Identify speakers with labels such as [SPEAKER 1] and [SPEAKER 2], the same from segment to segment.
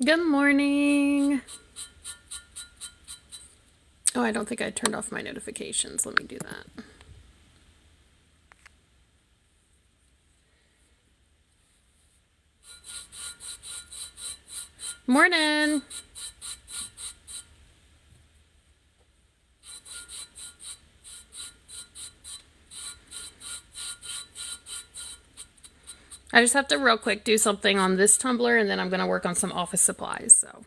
[SPEAKER 1] Good morning. Oh, I don't think I turned off my notifications. Let me do that. Morning. I just have to real quick do something on this tumbler and then I'm going to work on some office supplies. So,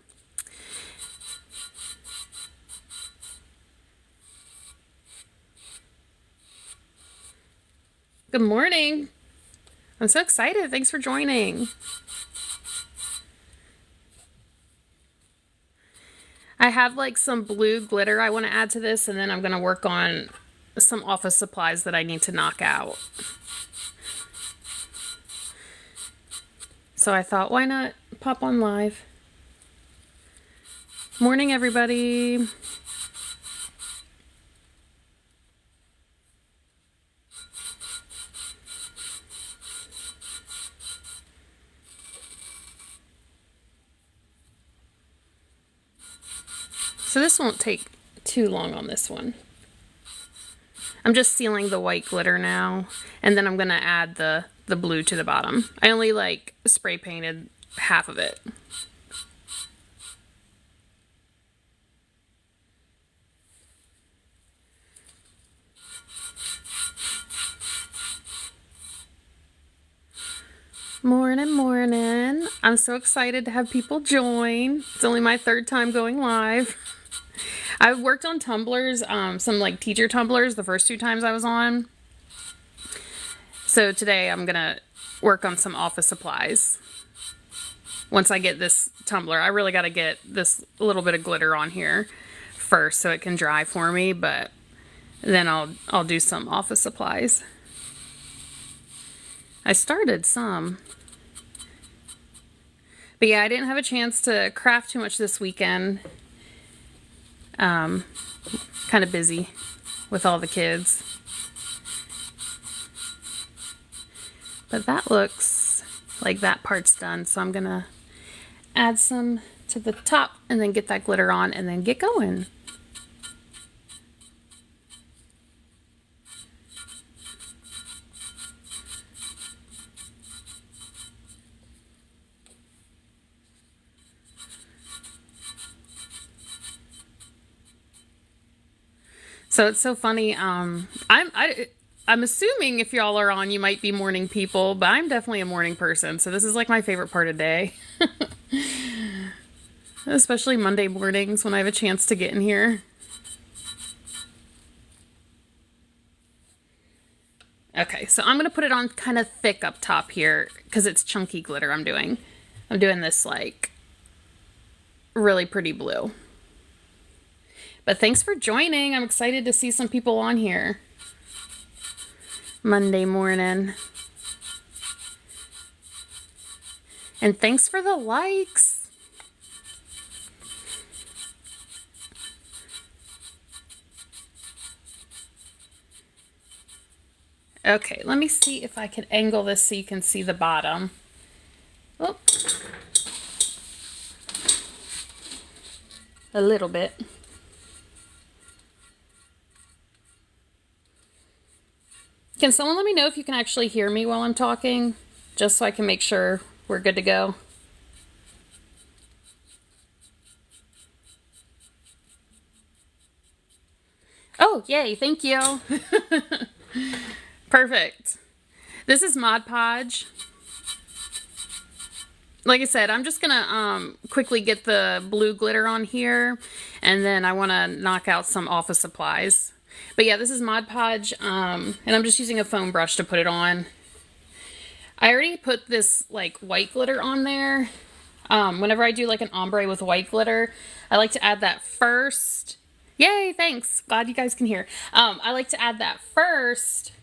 [SPEAKER 1] good morning. I'm so excited. Thanks for joining. I have like some blue glitter I want to add to this, and then I'm going to work on some office supplies that I need to knock out. So I thought, why not pop on live? Morning, everybody. So this won't take too long on this one. I'm just sealing the white glitter now, and then I'm going to add the blue to the bottom. I only like spray painted half of it. Morning, morning. I'm so excited to have people join. It's only my third time going live. I've worked on tumblers, some like teacher tumblers the first two times I was on. So today I'm gonna work on some office supplies. Once I get this tumbler, I really gotta get this little bit of glitter on here first so it can dry for me, but then I'll do some office supplies. I started some. But yeah, I didn't have a chance to craft too much this weekend. Kind of busy with all the kids. But that looks like that part's done. So I'm going to add some to the top and then get that glitter on and then get going. So it's so funny. I'm assuming if y'all are on, you might be morning people, but I'm definitely a morning person. So this is like my favorite part of the day. Especially Monday mornings when I have a chance to get in here. Okay, so I'm going to put it on kind of thick up top here because it's chunky glitter I'm doing. I'm doing this like really pretty blue. But thanks for joining. I'm excited to see some people on here. Monday morning. And thanks for the likes. Okay, let me see if I can angle this so you can see the bottom. Oh. A little bit. Can someone let me know if you can actually hear me while I'm talking? Just so I can make sure we're good to go. Oh, yay, thank you. Perfect. This is Mod Podge. Like I said, I'm just gonna quickly get the blue glitter on here, and then I want to knock out some office supplies. But yeah, this is Mod Podge, and I'm just using a foam brush to put it on. I already put this like white glitter on there. Whenever I do like an ombre with white glitter, I like to add that first. Yay, thanks. Glad you guys can hear. I like to add that first.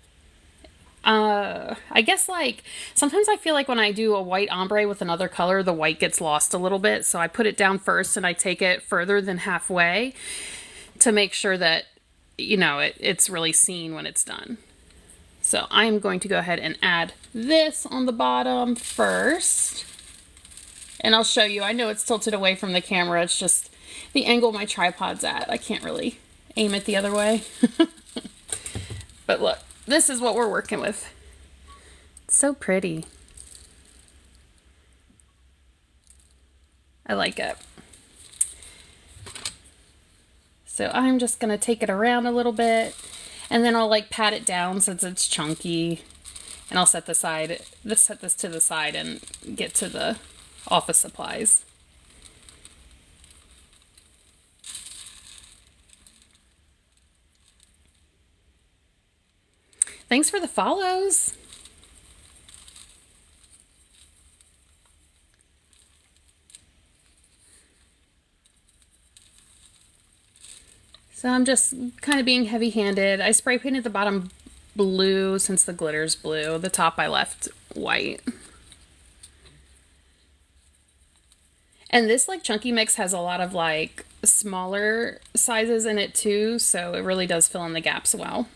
[SPEAKER 1] I guess like sometimes I feel like when I do a white ombre with another color, the white gets lost a little bit. So I put it down first and I take it further than halfway to make sure that, you know, it's really seen when it's done. So I'm going to go ahead and add this on the bottom first. And I'll show you. I know it's tilted away from the camera. It's just the angle my tripod's at. I can't really aim it the other way. But look, this is what we're working with. It's so pretty. I like it. So I'm just going to take it around a little bit, and then I'll like pat it down since it's chunky, and I'll set this to the side and get to the office supplies. Thanks for the follows. So I'm just kind of being heavy-handed. I spray painted the bottom blue since the glitter's blue. The top I left white. And this like chunky mix has a lot of like smaller sizes in it too, so it really does fill in the gaps well,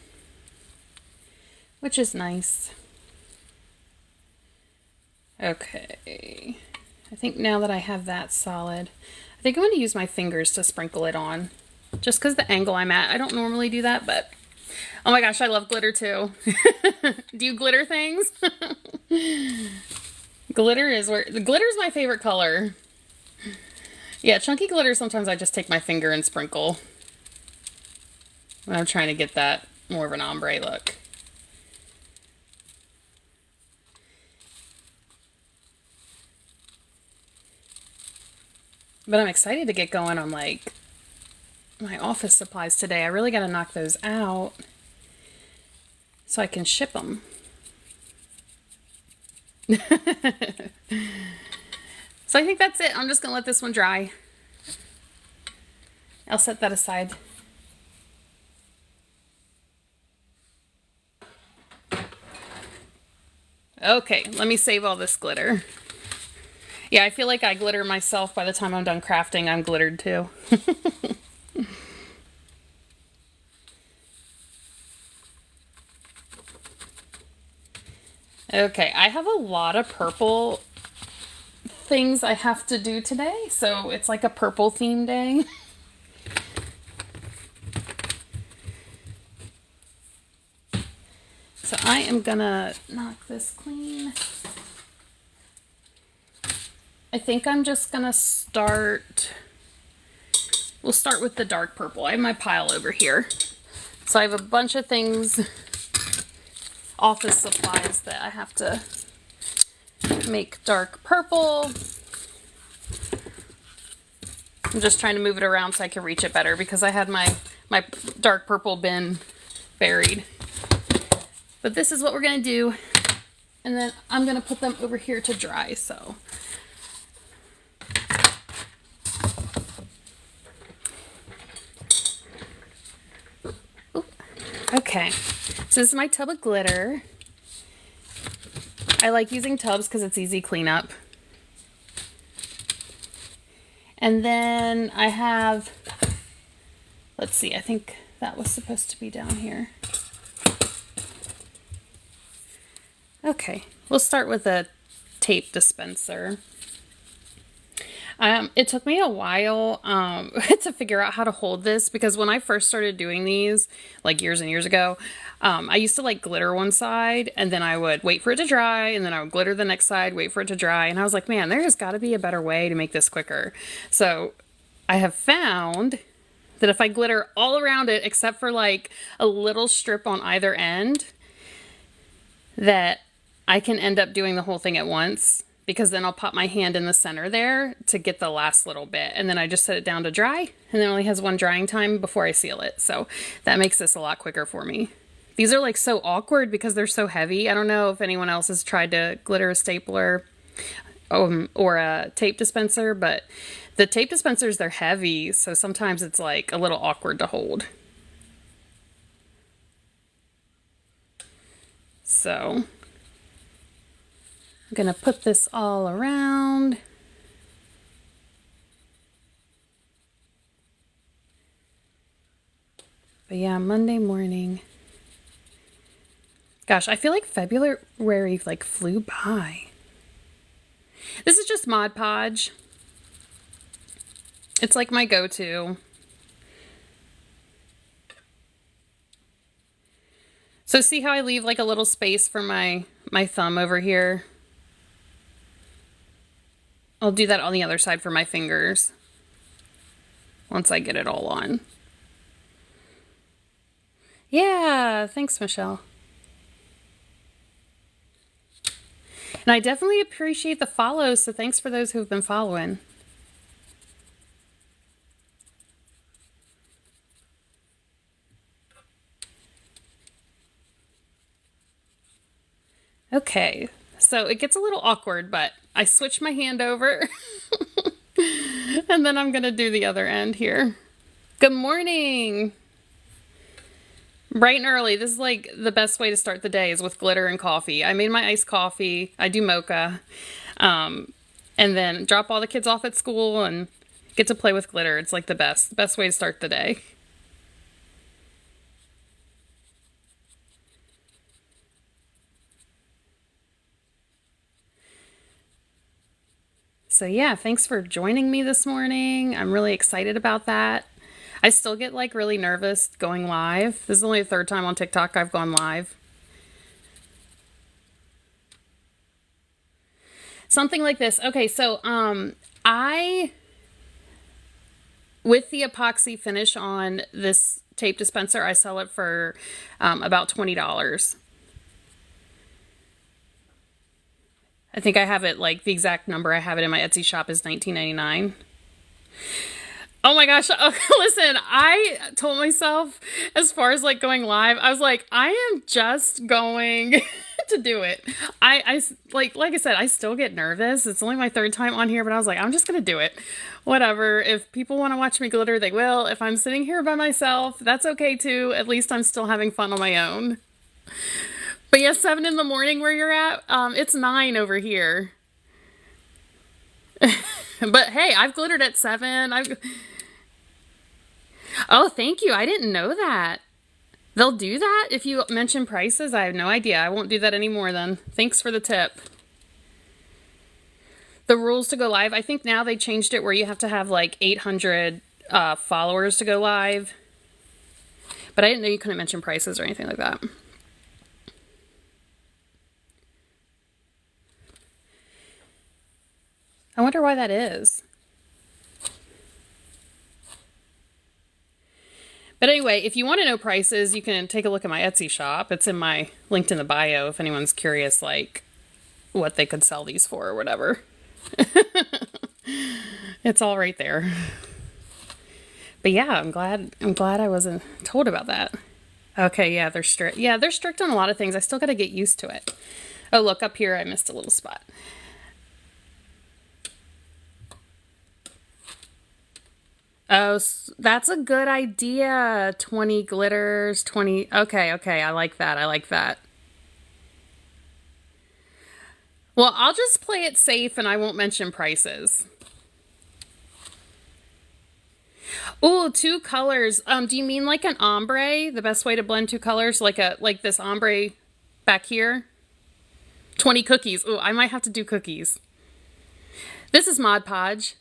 [SPEAKER 1] which is nice. Okay, I think now that I have that solid, I think I'm going to use my fingers to sprinkle it on, just because the angle I'm at. I don't normally do that, but oh my gosh, I love glitter too. Do you glitter things? Glitter is my favorite color. Yeah, chunky glitter, sometimes I just take my finger and sprinkle when I'm trying to get that more of an ombre look. But I'm excited to get going on like my office supplies today. I really got to knock those out so I can ship them. So I think that's it. I'm just going to let this one dry. I'll set that aside. Okay, let me save all this glitter. Yeah, I feel like I glitter myself. By the time I'm done crafting, I'm glittered too. Okay, I have a lot of purple things I have to do today, so it's like a purple theme day. So I am gonna knock this clean. I think I'm just gonna we'll start with the dark purple. I have my pile over here. So I have a bunch of things, office supplies that I have to make dark purple. I'm just trying to move it around so I can reach it better because I had my dark purple bin buried. But this is what we're gonna do. And then I'm gonna put them over here to dry, so. Okay, so this is my tub of glitter. I like using tubs because it's easy cleanup. And then I have, let's see, I think that was supposed to be down here. Okay, we'll start with a tape dispenser. It took me a while to figure out how to hold this because when I first started doing these, like years and years ago, I used to like glitter one side and then I would wait for it to dry and then I would glitter the next side, wait for it to dry. And I was like, man, there has got to be a better way to make this quicker. So I have found that if I glitter all around it, except for like a little strip on either end, that I can end up doing the whole thing at once. Because then I'll pop my hand in the center there to get the last little bit. And then I just set it down to dry. And then it only has one drying time before I seal it. So that makes this a lot quicker for me. These are like so awkward because they're so heavy. I don't know if anyone else has tried to glitter a stapler or a tape dispenser. But the tape dispensers, they're heavy. So sometimes it's like a little awkward to hold. So I'm gonna put this all around. But yeah, Monday morning. Gosh, I feel like February like flew by. This is just Mod Podge. It's like my go-to. So see how I leave like a little space for my thumb over here? I'll do that on the other side for my fingers once I get it all on. Yeah, thanks, Michelle. And I definitely appreciate the follows, so thanks for those who've been following. Okay, so it gets a little awkward, but I switch my hand over and then I'm gonna do the other end here. Good morning. Bright and early. This is like the best way to start the day is with glitter and coffee. I made my iced coffee. I do mocha. And then drop all the kids off at school and get to play with glitter. It's like the best way to start the day. So yeah, thanks for joining me this morning. I'm really excited about that. I still get like really nervous going live. This is only the third time on TikTok I've gone live. Something like this. Okay, so with the epoxy finish on this tape dispenser, I sell it for about $20. I think I have it like the exact number I have it in my Etsy shop is $19.99. Oh my gosh. Oh, listen, I told myself as far as like going live, I was like, I am just going to do it. Like I said, I still get nervous. It's only my third time on here, but I was like, I'm just going to do it. Whatever. If people want to watch me glitter, they will. If I'm sitting here by myself, that's okay too. At least I'm still having fun on my own. But yeah, 7 in the morning where you're at, it's 9 over here. But hey, I've glittered at 7. Oh, thank you. I didn't know that. They'll do that if you mention prices? I have no idea. I won't do that anymore then. Thanks for the tip. The rules to go live, I think now they changed it where you have to have like 800 followers to go live. But I didn't know you couldn't mention prices or anything like that. I wonder why that is. But anyway, if you want to know prices, you can take a look at my Etsy shop. It's in my linked in the bio if anyone's curious, like what they could sell these for or whatever. It's all right there. But yeah, I'm glad I wasn't told about that. Okay, yeah, they're strict. Yeah, they're strict on a lot of things. I still got to get used to it. Oh, look up here. I missed a little spot. Oh, that's a good idea. 20 glitters, 20. Okay, I like that. I like that. Well, I'll just play it safe and I won't mention prices. Oh, 2 colors. Do you mean like an ombre? The best way to blend 2 colors, like this ombre back here? 20 cookies. Oh, I might have to do cookies. This is Mod Podge.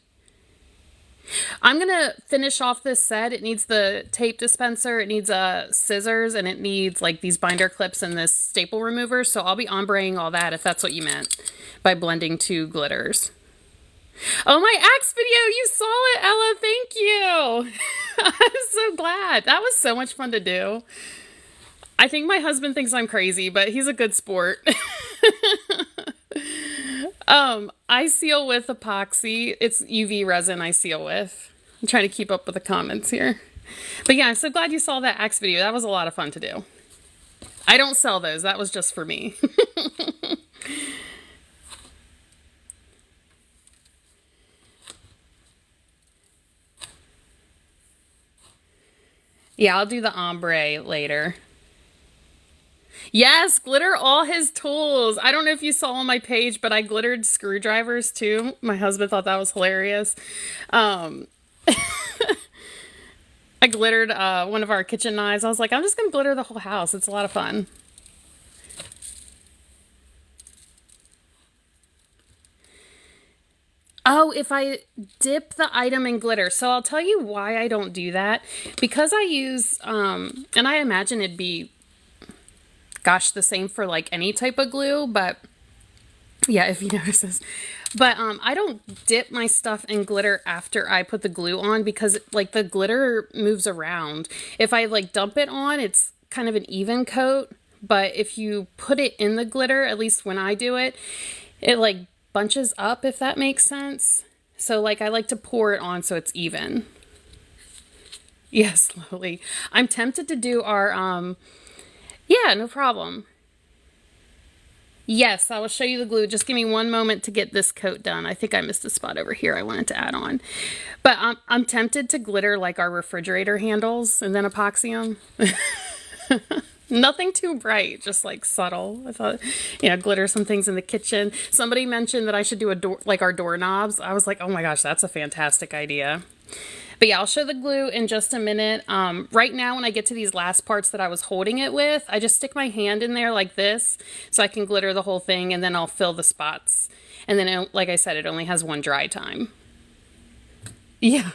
[SPEAKER 1] I'm going to finish off this set. It needs the tape dispenser, it needs scissors, and it needs like these binder clips and this staple remover. So I'll be ombreing all that if that's what you meant by blending 2 glitters. Oh, my axe video, you saw it, Ella. Thank you. I'm so glad. That was so much fun to do. I think my husband thinks I'm crazy, but he's a good sport. I seal with epoxy. It's UV resin I seal with. I'm trying to keep up with the comments here. But yeah, I'm so glad you saw that axe video. That was a lot of fun to do. I don't sell those. That was just for me. Yeah, I'll do the ombre later. Yes, glitter all his tools. I don't know if you saw on my page, but I glittered screwdrivers too. My husband thought that was hilarious. I glittered one of our kitchen knives. I was like, I'm just going to glitter the whole house. It's a lot of fun. Oh, if I dip the item in glitter. So I'll tell you why I don't do that. Because I use, and I imagine it'd be, gosh, the same for like any type of glue, but yeah, if you notice this. But I don't dip my stuff in glitter after I put the glue on because like the glitter moves around. If I like dump it on, it's kind of an even coat. But if you put it in the glitter, at least when I do it, it like bunches up, if that makes sense. So like I like to pour it on so it's even. Yeah, slowly. I'm tempted to do our, yeah, no problem. Yes, I will show you the glue. Just give me one moment to get this coat done. I think I missed a spot over here I wanted to add on. But I'm tempted to glitter like our refrigerator handles and then epoxy them. Nothing too bright, just like subtle. I thought, glitter some things in the kitchen. Somebody mentioned that I should do a door, like our doorknobs. I was like, oh my gosh, that's a fantastic idea. But yeah, I'll show the glue in just a minute. Right now, when I get to these last parts that I was holding it with, I just stick my hand in there like this so I can glitter the whole thing, and then I'll fill the spots. And then, like I said, it only has one dry time. Yeah.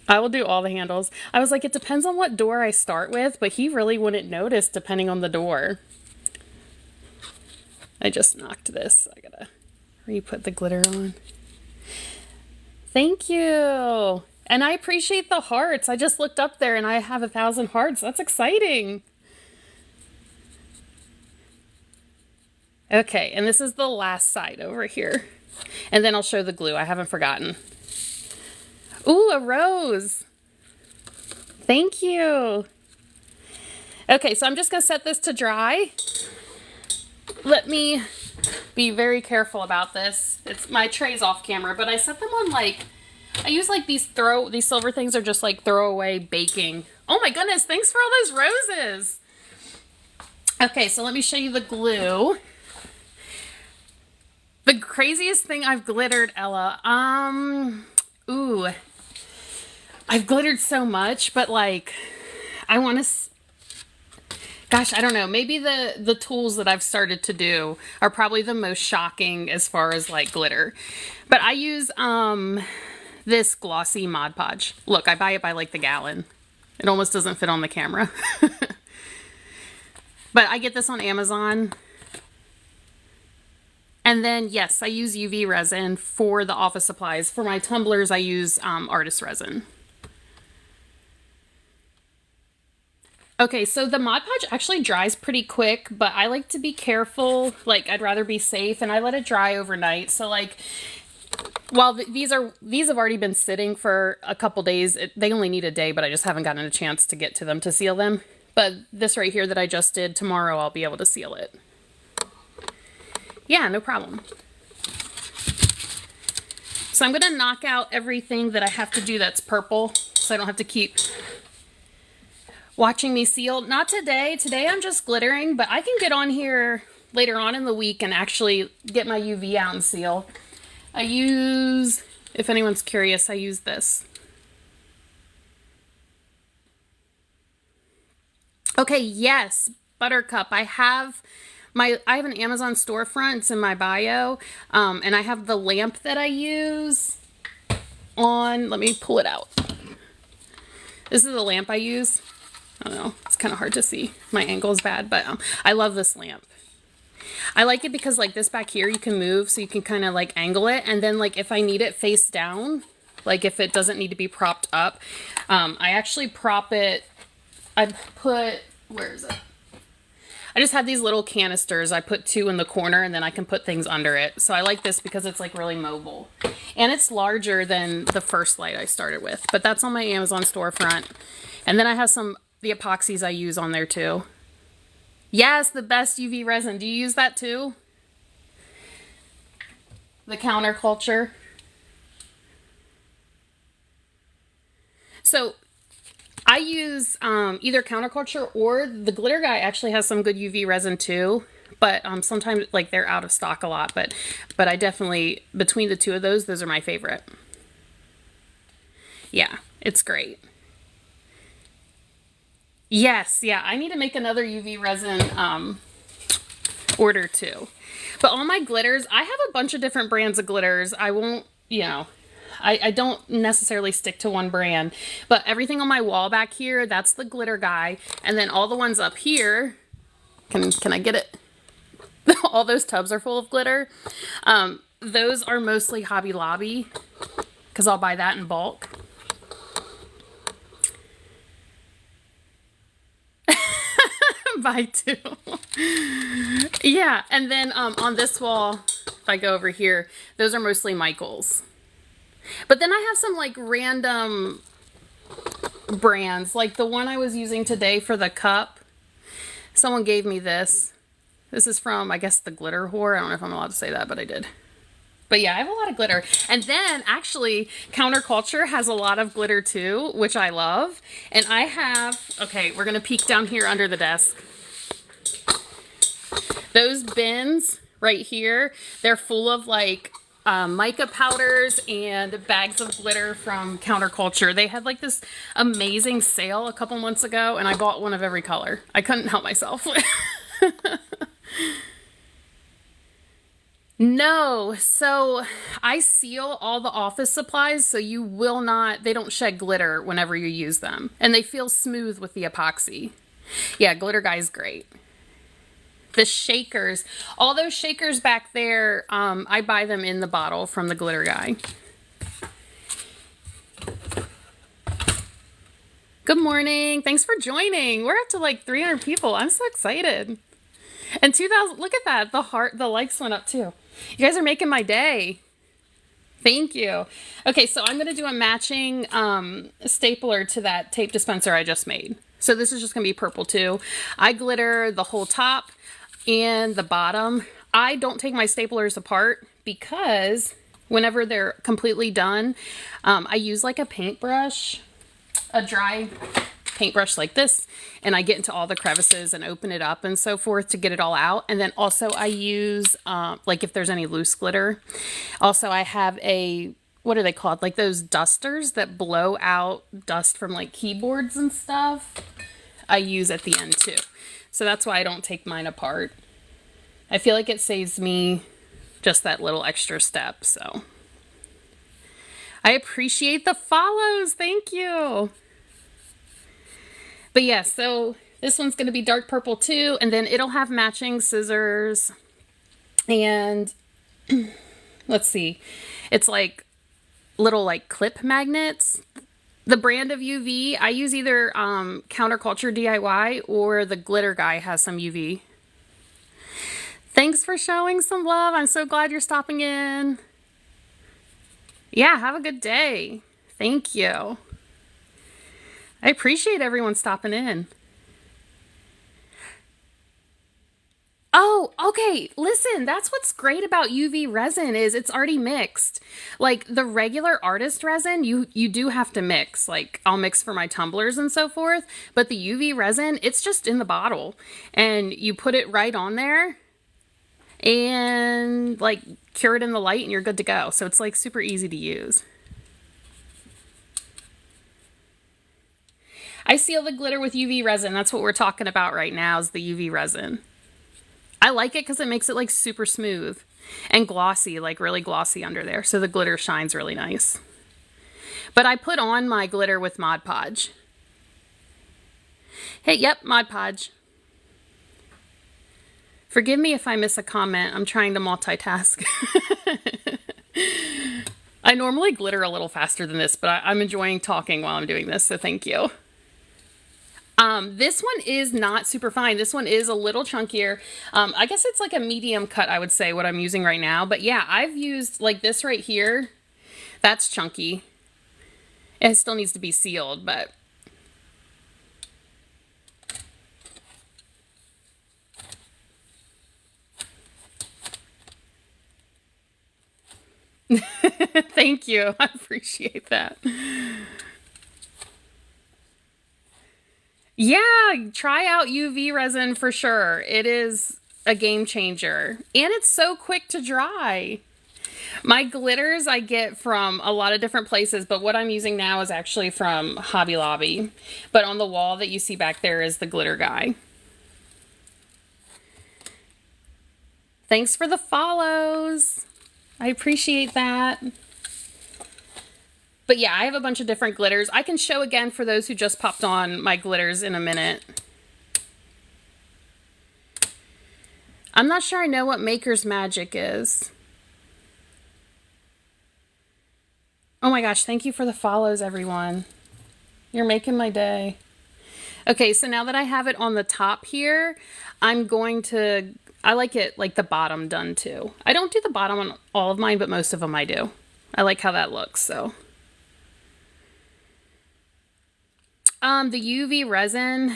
[SPEAKER 1] I will do all the handles. I was like, it depends on what door I start with, but he really wouldn't notice depending on the door. I just knocked this. I gotta re-put the glitter on. Thank you. And I appreciate the hearts. I just looked up there and I have 1,000 hearts. That's exciting. Okay, and this is the last side over here. And then I'll show the glue. I haven't forgotten. Ooh, a rose. Thank you. Okay, so I'm just going to set this to dry. Let me be very careful about this. My tray's off camera, but I set them on like, I use like these silver things are just like throwaway baking. Oh my goodness, thanks for all those roses. Okay, so let me show you the glue. The craziest thing I've glittered, Ella. Ooh. I've glittered so much, but like, I want to... Gosh, I don't know. Maybe the tools that I've started to do are probably the most shocking as far as like glitter. But I use this glossy Mod Podge. Look, I buy it by like the gallon. It almost doesn't fit on the camera. But I get this on Amazon. And then, yes, I use UV resin for the office supplies. For my tumblers, I use artist resin. Okay, so the Mod Podge actually dries pretty quick, but I like to be careful. Like, I'd rather be safe, and I let it dry overnight. So, like, while these have already been sitting for a couple days, they only need a day, but I just haven't gotten a chance to get to them to seal them. But this right here that I just did, tomorrow I'll be able to seal it. Yeah, no problem. So I'm going to knock out everything that I have to do that's purple, so I don't have to keep watching me seal. Not today. Today I'm just glittering, but I can get on here later on in the week and actually get my UV out and seal. I use, if anyone's curious, I use this. Okay, yes, Buttercup. I have an Amazon storefront. It's in my bio, and I have the lamp that I use on. Let me pull it out. This is the lamp I use. I don't know. It's kind of hard to see. My angle is bad, but I love this lamp. I like it because like this back here you can move, so you can kind of like angle it, and then like if I need it face down, like if it doesn't need to be propped up, I actually prop it. Where is it? I just have these little canisters. I put 2 in the corner, and then I can put things under it. So I like this because it's like really mobile. And it's larger than the first light I started with. But that's on my Amazon storefront. And then I have the epoxies I use on there too. Yes, the best UV resin. Do you use that too? The counterculture. So I use either counterculture or the glitter guy actually has some good UV resin too. But sometimes like they're out of stock a lot. But I definitely, between the two of those are my favorite. Yeah, it's great. Yes, yeah, I need to make another UV resin order two. But all my glitters, I have a bunch of different brands of glitters. I won't, you know, I don't necessarily stick to one brand, but everything on my wall back here, that's the glitter guy. And then all the ones up here, can I get it? All those tubs are full of glitter. Those are mostly Hobby Lobby because I'll buy that in bulk. Buy two. Yeah, and then on this wall, if I go over here, those are mostly Michaels. But then I have some like random brands, like the one I was using today for the cup. Someone gave me this. This is from, I guess, the Glitter Whore. I don't know if I'm allowed to say that, but I did. But yeah, I have a lot of glitter. And then actually Counterculture has a lot of glitter too, which I love. And I have, okay, we're going to peek down here under the desk. Those bins right here, they're full of like mica powders and bags of glitter from Counterculture. They had like this amazing sale a couple months ago and I bought one of every color. I couldn't help myself. No, so I seal all the office supplies so you will not, they don't shed glitter whenever you use them. And they feel smooth with the epoxy. Yeah, Glitter Guy's great. The shakers, all those shakers back there, I buy them in the bottle from the Glitter Guy. Good morning. Thanks for joining. We're up to like 300 people. I'm so excited. And 2,000, look at that. The heart, the likes went up too. You guys are making my day. Thank you. Okay, so I'm going to do a matching stapler to that tape dispenser I just made. So this is just going to be purple too. I glitter the whole top and the bottom. I don't take my staplers apart because whenever they're completely done, I use like a paintbrush, a dry paintbrush like this, and I get into all the crevices and open it up and so forth to get it all out. And then also I use like if there's any loose glitter. Also I have a, what are they called, like those dusters that blow out dust from like keyboards and stuff. I use at the end too, so that's why I don't take mine apart. I feel like it saves me just that little extra step. So I appreciate the follows. Thank you. But yeah, so this one's going to be dark purple too, and then it'll have matching scissors. And let's see, it's like little like clip magnets. The brand of UV, I use either Counterculture DIY or the Glitter Guy has some UV. Thanks for showing some love. I'm so glad you're stopping in. Yeah, have a good day. Thank you. I appreciate everyone stopping in. Oh, okay. Listen, that's what's great about UV resin is it's already mixed. Like the regular artist resin, you do have to mix. Like I'll mix for my tumblers and so forth. But the UV resin, it's just in the bottle. And you put it right on there and like cure it in the light and you're good to go. So it's like super easy to use. I seal the glitter with UV resin. That's what we're talking about right now is the UV resin. I like it because it makes it like super smooth and glossy, like really glossy under there. So the glitter shines really nice. But I put on my glitter with Mod Podge. Hey, yep, Mod Podge. Forgive me if I miss a comment. I'm trying to multitask. I normally glitter a little faster than this, but I'm enjoying talking while I'm doing this, so thank you. This one is not super fine. This one is a little chunkier. I guess it's like a medium cut, I would say, what I'm using right now. But yeah, I've used like this right here. That's chunky. It still needs to be sealed, but... Thank you. I appreciate that. Yeah, try out UV resin for sure. It is a game changer. And it's so quick to dry. My glitters I get from a lot of different places, but what I'm using now is actually from Hobby Lobby. But on the wall that you see back there is the Glitter Guy. Thanks for the follows. I appreciate that. But yeah, I have a bunch of different glitters. I can show again for those who just popped on my glitters in a minute. I'm not sure I know what Maker's Magic is. Oh my gosh, thank you for the follows, everyone. You're making my day. Okay, so now that I have it on the top here, I'm going to, I like it like the bottom done too. I don't do the bottom on all of mine, but most of them I do. I like how that looks, so. The UV resin,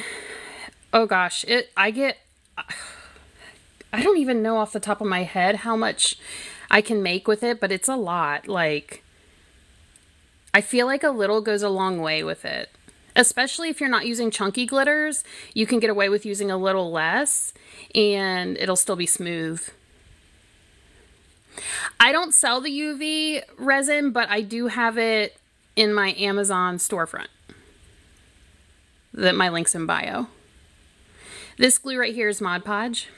[SPEAKER 1] oh gosh, I don't even know off the top of my head how much I can make with it, but it's a lot. Like, I feel like a little goes a long way with it. Especially if you're not using chunky glitters, you can get away with using a little less and it'll still be smooth. I don't sell the UV resin, but I do have it in my Amazon storefront. My link's in bio. This glue right here is Mod Podge.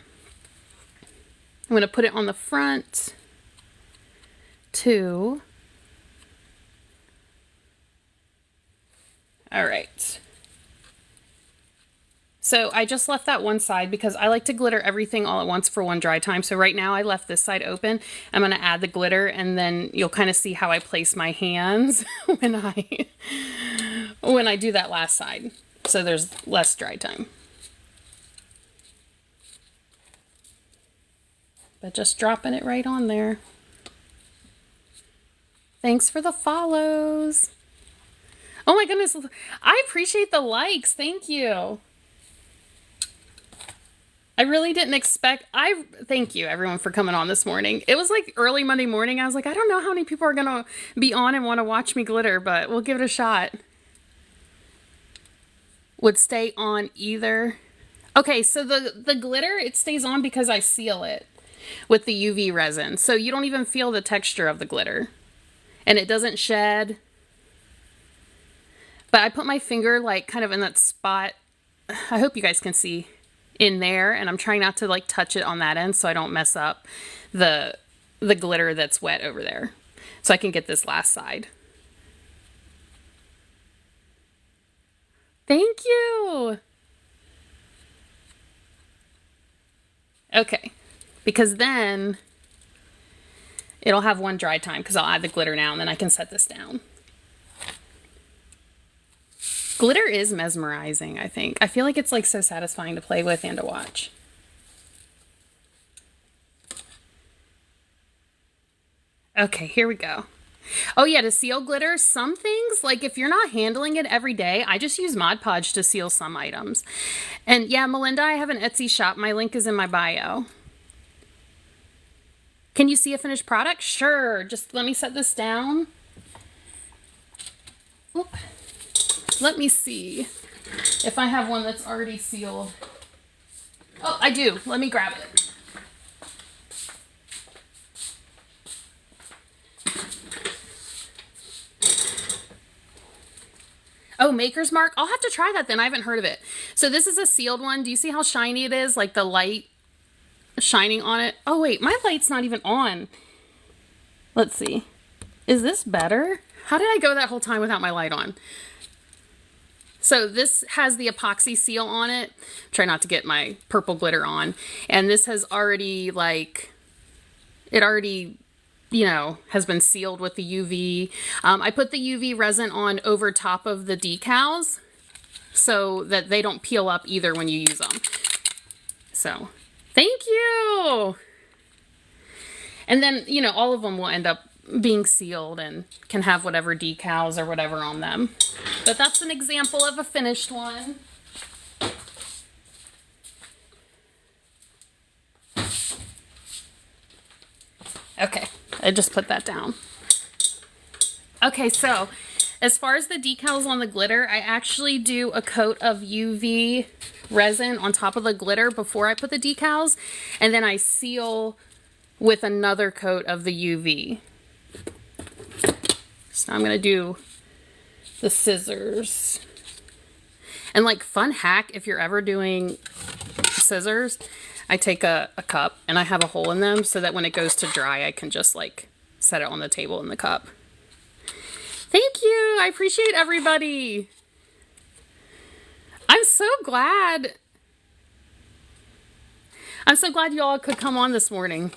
[SPEAKER 1] I'm going to put it on the front too. All right. So I just left that one side because I like to glitter everything all at once for one dry time. So right now I left this side open. I'm going to add the glitter and then you'll kind of see how I place my hands when I do that last side. So there's less dry time. But just dropping it right on there. Thanks for the follows. Oh my goodness, I appreciate the likes. Thank you. I really didn't expect, thank you everyone for coming on this morning. It was like early Monday morning. I was like, I don't know how many people are going to be on and want to watch me glitter, but we'll give it a shot. Would stay on either. Okay, so the glitter, it stays on because I seal it with the UV resin. So you don't even feel the texture of the glitter. And it doesn't shed. But I put my finger like kind of in that spot. I hope you guys can see in there. And I'm trying not to like touch it on that end so I don't mess up the glitter that's wet over there. So I can get this last side. Thank you. Okay. Because then it'll have one dry time because I'll add the glitter now and then I can set this down. Glitter is mesmerizing, I think. I feel like it's like so satisfying to play with and to watch. Okay, here we go. Oh yeah, to seal glitter, some things, like if you're not handling it every day, I just use Mod Podge to seal some items. And yeah, Melinda, I have an Etsy shop. My link is in my bio. Can you see a finished product? Sure. Just let me set this down. Oop. Let me see if I have one that's already sealed. Oh, I do. Let me grab it. Oh, Maker's Mark. I'll have to try that then. I haven't heard of it. So this is a sealed one. Do you see how shiny it is? Like the light shining on it. Oh wait, my light's not even on. Let's see. Is this better? How did I go that whole time without my light on? So this has the epoxy seal on it. Try not to get my purple glitter on. And this has already you know, has been sealed with the UV. I put the UV resin on over top of the decals so that they don't peel up either when you use them. So, thank you! And then, you know, all of them will end up being sealed and can have whatever decals or whatever on them. But that's an example of a finished one. Okay, I just put that down. Okay, so as far as the decals on the glitter, I actually do a coat of UV resin on top of the glitter before I put the decals, and then I seal with another coat of the UV. So I'm going to do the scissors. And like fun hack, if you're ever doing scissors, I take a cup and I have a hole in them so that when it goes to dry, I can just like set it on the table in the cup. Thank you. I appreciate everybody. I'm so glad. I'm so glad you all could come on this morning.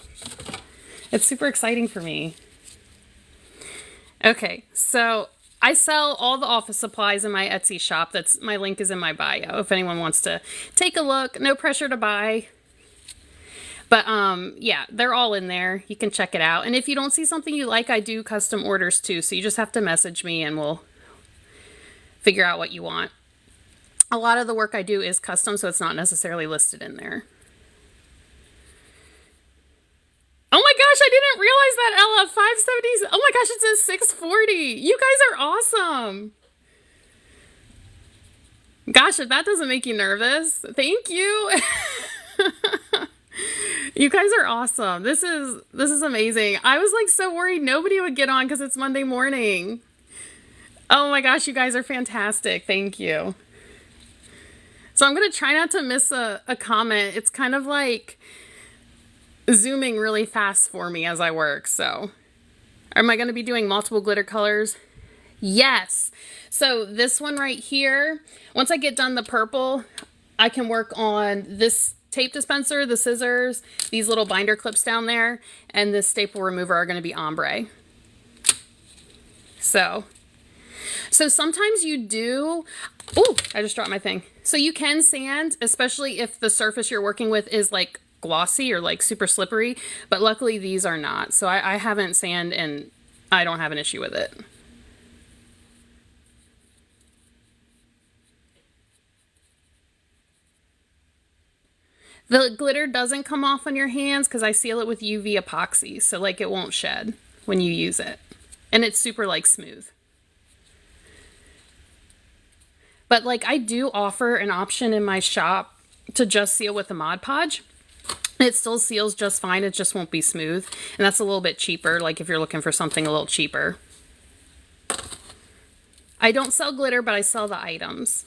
[SPEAKER 1] It's super exciting for me. Okay, so I sell all the office supplies in my Etsy shop. My link is in my bio if anyone wants to take a look. No pressure to buy. But yeah, they're all in there. You can check it out. And if you don't see something you like, I do custom orders too. So you just have to message me and we'll figure out what you want. A lot of the work I do is custom, so it's not necessarily listed in there. Oh my gosh, I didn't realize that, Ella. 570. Oh my gosh, it says 640. You guys are awesome. Gosh, if that doesn't make you nervous, thank you. You guys are awesome. This is amazing. I was like so worried nobody would get on because it's Monday morning. Oh my gosh, you guys are fantastic. Thank you. So I'm going to try not to miss a comment. It's kind of like zooming really fast for me as I work. So am I going to be doing multiple glitter colors? Yes. So this one right here, once I get done the purple, I can work on this tape dispenser, the scissors, these little binder clips down there, and this staple remover are going to be ombre. So sometimes you do, oh, I just dropped my thing. So you can sand, especially if the surface you're working with is like glossy or like super slippery, but luckily these are not. So I haven't sand and I don't have an issue with it. The glitter doesn't come off on your hands because I seal it with UV epoxy, so like it won't shed when you use it. And it's super like smooth. But like I do offer an option in my shop to just seal with the Mod Podge. It still seals just fine, it just won't be smooth. And that's a little bit cheaper, like if you're looking for something a little cheaper. I don't sell glitter, but I sell the items.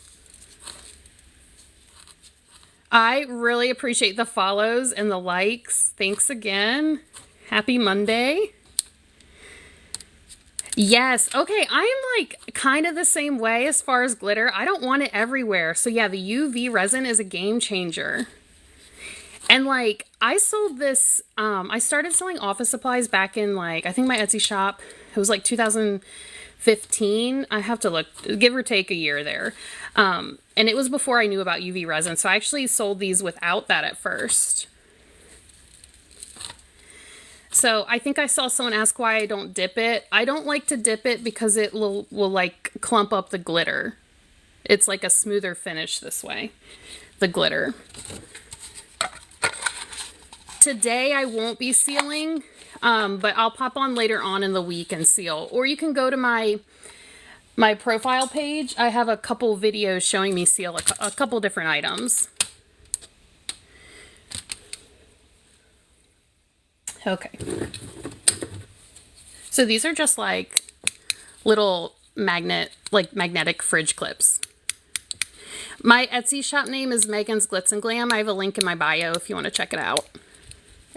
[SPEAKER 1] I really appreciate the follows and the likes. Thanks again. Happy Monday. Yes. Okay. I'm like kind of the same way as far as glitter. I don't want it everywhere. So yeah, the UV resin is a game changer. And like I sold this, I started selling office supplies back in like, I think my Etsy shop, it was like 2015. I have to look, give or take a year there. And it was before I knew about UV resin. So I actually sold these without that at first. So I think I saw someone ask why I don't dip it. I don't like to dip it because it will like clump up the glitter. It's like a smoother finish this way, the glitter. Today I won't be sealing, but I'll pop on later on in the week and seal. Or you can go to my profile page. I have a couple videos showing me seal a couple different items. Okay. So these are just like little magnetic fridge clips. My Etsy shop name is Megan's Glitz and Glam. I have a link in my bio if you want to check it out.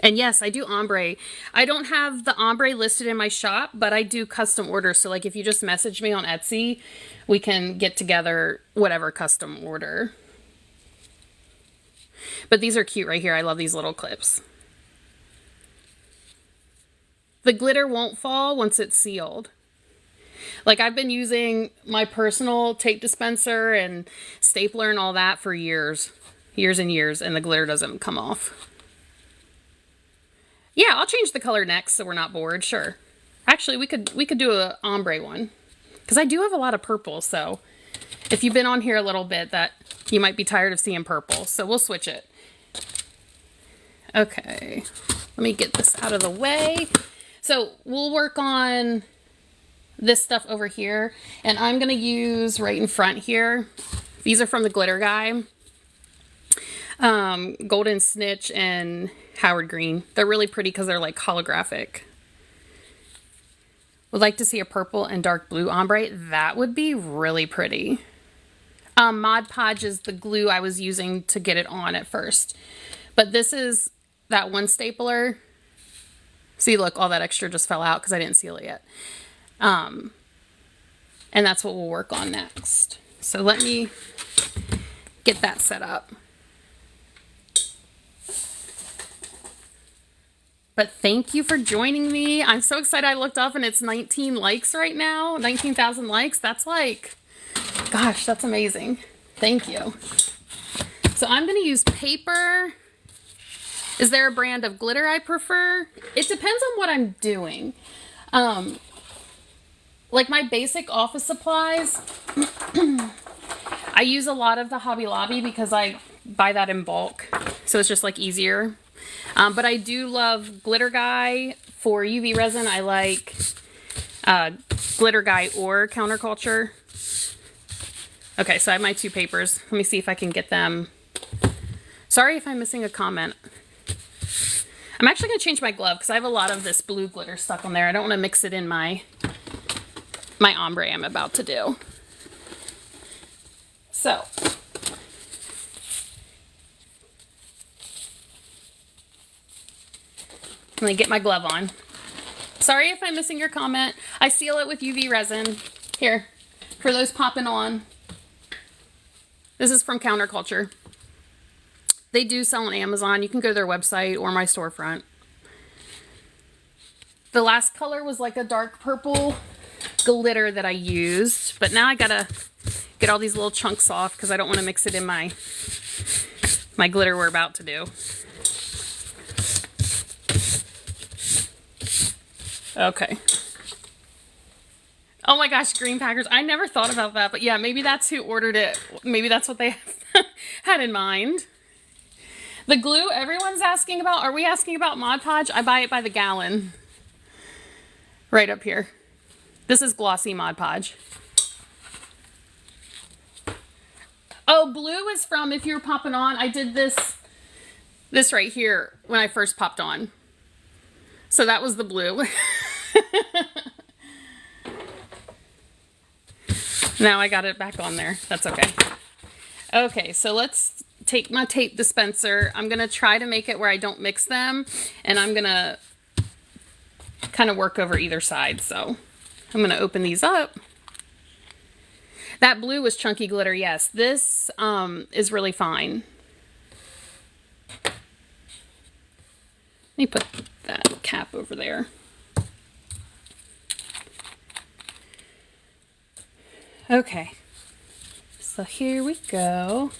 [SPEAKER 1] And yes, I do ombre. I don't have the ombre listed in my shop, but I do custom orders. So like if you just message me on Etsy, we can get together whatever custom order. But these are cute right here. I love these little clips. The glitter won't fall once it's sealed. Like I've been using my personal tape dispenser and stapler and all that for years and years, and the glitter doesn't come off. Yeah, I'll change the color next so we're not bored. Sure. Actually, we could do a ombre one because I do have a lot of purple. So if you've been on here a little bit, that you might be tired of seeing purple. So we'll switch it. Okay, let me get this out of the way. So we'll work on this stuff over here, and I'm going to use right in front here. These are from the Glitter Guy. Golden Snitch and Howard Green. They're really pretty because they're like holographic. Would like to see a purple and dark blue ombre. That would be really pretty. Mod Podge is the glue I was using to get it on at first. But this is that one stapler. See, look, all that extra just fell out because I didn't seal it yet. And that's what we'll work on next. So let me get that set up. But thank you for joining me. I'm so excited. I looked up and it's 19 likes right now. 19,000 likes. That's like, gosh, that's amazing. Thank you. So I'm going to use paper. Is there a brand of glitter I prefer? It depends on what I'm doing. Like my basic office supplies, I use a lot of the Hobby Lobby because I buy that in bulk. So it's just like easier. But I do love Glitter Guy for UV resin. I like Glitter Guy or Counterculture. Okay, so I have my two papers. Let me see if I can get them. Sorry if I'm missing a comment. I'm actually going to change my glove because I have a lot of this blue glitter stuck on there. I don't want to mix it in my ombre I'm about to do. So, let me get my glove on. Sorry if I'm missing your comment. I seal it with UV resin. Here, for those popping on. This is from Counterculture. They do sell on Amazon. You can go to their website or my storefront. The last color was like a dark purple glitter that I used, but now I gotta get all these little chunks off because I don't want to mix it in my glitter we're about to do. Okay. Oh my gosh, green packers. I never thought about that, but yeah, maybe that's who ordered it. Maybe that's what they had in mind. The glue everyone's asking about. Are we asking about Mod Podge? I buy it by the gallon. Right up here. This is glossy Mod Podge. Oh, blue is from, if you were popping on, I did this right here when I first popped on. So that was the blue. Now I got it back on there. That's okay. Okay, so let's take my tape dispenser. I'm going to try to make it where I don't mix them. And I'm going to kind of work over either side. So I'm going to open these up. That blue was chunky glitter, yes. This is really fine. Let me put that cap over there. Okay, so here we go.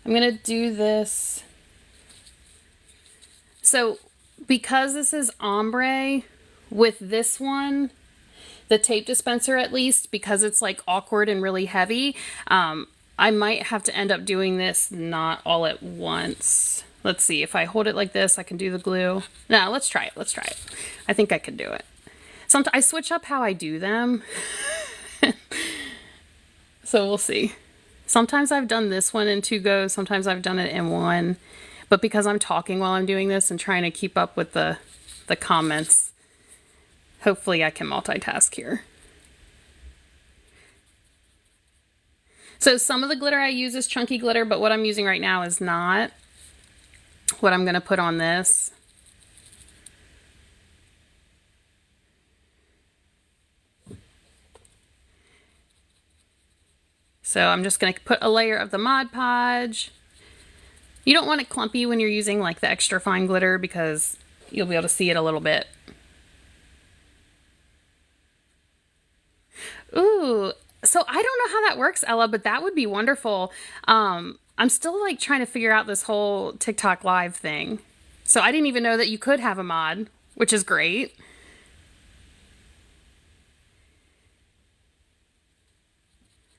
[SPEAKER 1] I'm going to do this. So because this is ombre, with this one, the tape dispenser at least, because it's like awkward and really heavy, I might have to end up doing this not all at once. Let's see, if I hold it like this, I can do the glue. No, let's try it. Let's try it. I think I can do it. Sometimes I switch up how I do them. So we'll see. Sometimes I've done this one in 2 goes. Sometimes I've done it in 1. But because I'm talking while I'm doing this and trying to keep up with the comments, hopefully I can multitask here. So some of the glitter I use is chunky glitter, but what I'm using right now is not what I'm going to put on this. So I'm just going to put a layer of the Mod Podge. You don't want it clumpy when you're using like the extra fine glitter because you'll be able to see it a little bit. Ooh, so I don't know how that works, Ella, but that would be wonderful. I'm still like trying to figure out this whole TikTok live thing. So I didn't even know that you could have a mod, which is great.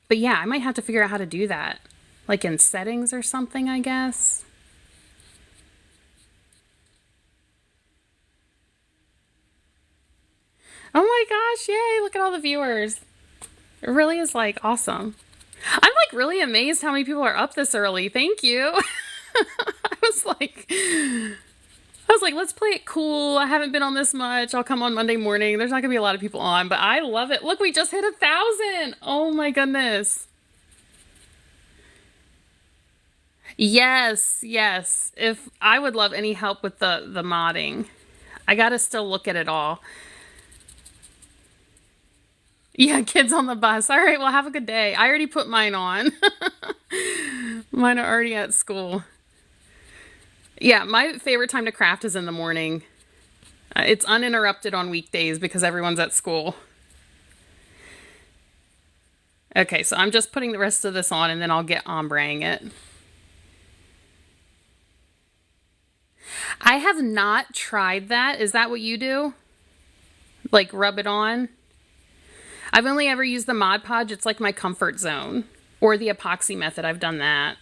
[SPEAKER 1] But yeah, I might have to figure out how to do that. Like in settings or something, I guess. Oh my gosh, yay, look at all the viewers. It really is like awesome. I'm like really amazed how many people are up this early. Thank you. I was like, let's play it cool. I haven't been on this much. I'll come on Monday morning. There's not gonna be a lot of people on, but I love it. Look, we just hit 1,000. Oh my goodness. Yes, yes. If I would love any help with the modding. I gotta still look at it all. Yeah, kids on the bus. All right, well, have a good day. I already put mine on. Mine are already at school. Yeah, my favorite time to craft is in the morning. It's uninterrupted on weekdays because everyone's at school. Okay, so I'm just putting the rest of this on and then I'll get ombreing it. I have not tried that. Is that what you do? Like rub it on? I've only ever used the Mod Podge. It's like my comfort zone. Or the epoxy method. I've done that.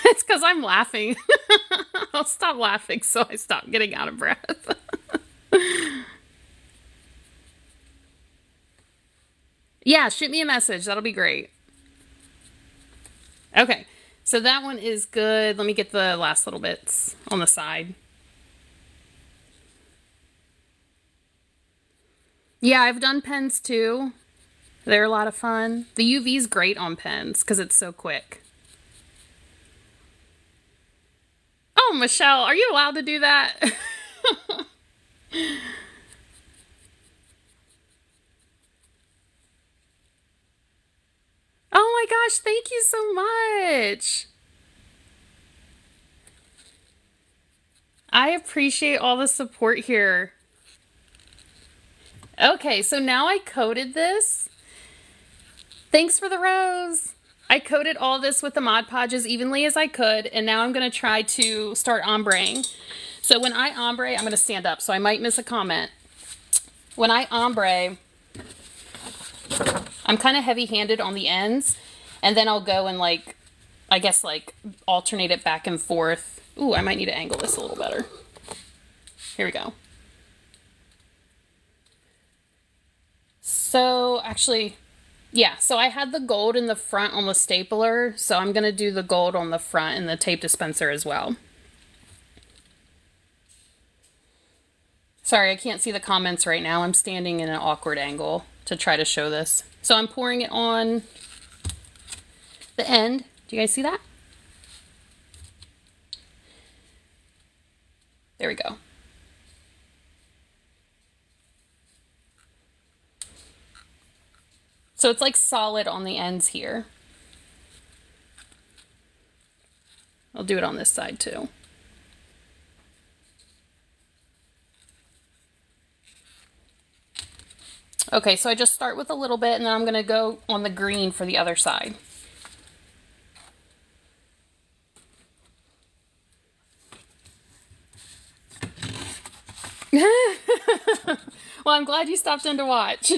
[SPEAKER 1] It's because I'm laughing. I'll stop laughing so I stop getting out of breath. Yeah, shoot me a message. That'll be great. Okay, so that one is good. Let me get the last little bits on the side. Yeah, I've done pens too. They're a lot of fun. The UV is great on pens because it's so quick. Oh, Michelle, are you allowed to do that? Oh my gosh, thank you so much. I appreciate all the support here. Okay, so now I coated this. Thanks for the rose. I coated all this with the Mod Podge as evenly as I could, and now I'm going to try to start ombreing. So when I ombre, I'm going to stand up, so I might miss a comment. When I ombre, I'm kind of heavy-handed on the ends, and then I'll go and like, I guess like alternate it back and forth. Ooh, I might need to angle this a little better. Here we go. So actually, yeah, so I had the gold in the front on the stapler, so I'm going to do the gold on the front and the tape dispenser as well. Sorry, I can't see the comments right now. I'm standing in an awkward angle to try to show this. So I'm pouring it on the end. Do you guys see that? There we go. So it's like solid on the ends here. I'll do it on this side too. Okay, so I just start with a little bit and then I'm going to go on the green for the other side. Well, I'm glad you stopped in to watch.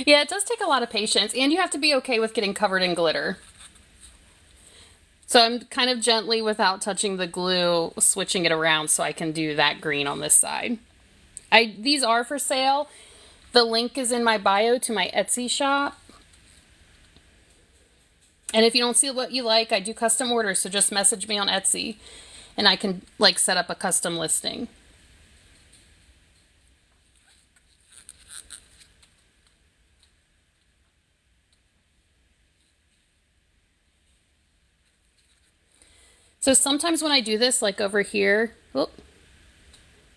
[SPEAKER 1] Yeah, it does take a lot of patience, and you have to be okay with getting covered in glitter. So I'm kind of gently, without touching the glue, switching it around so I can do that green on this side. These are for sale. The link is in my bio to my Etsy shop. And if you don't see what you like, I do custom orders, so just message me on Etsy, and I can like set up a custom listing. So sometimes when I do this, like over here,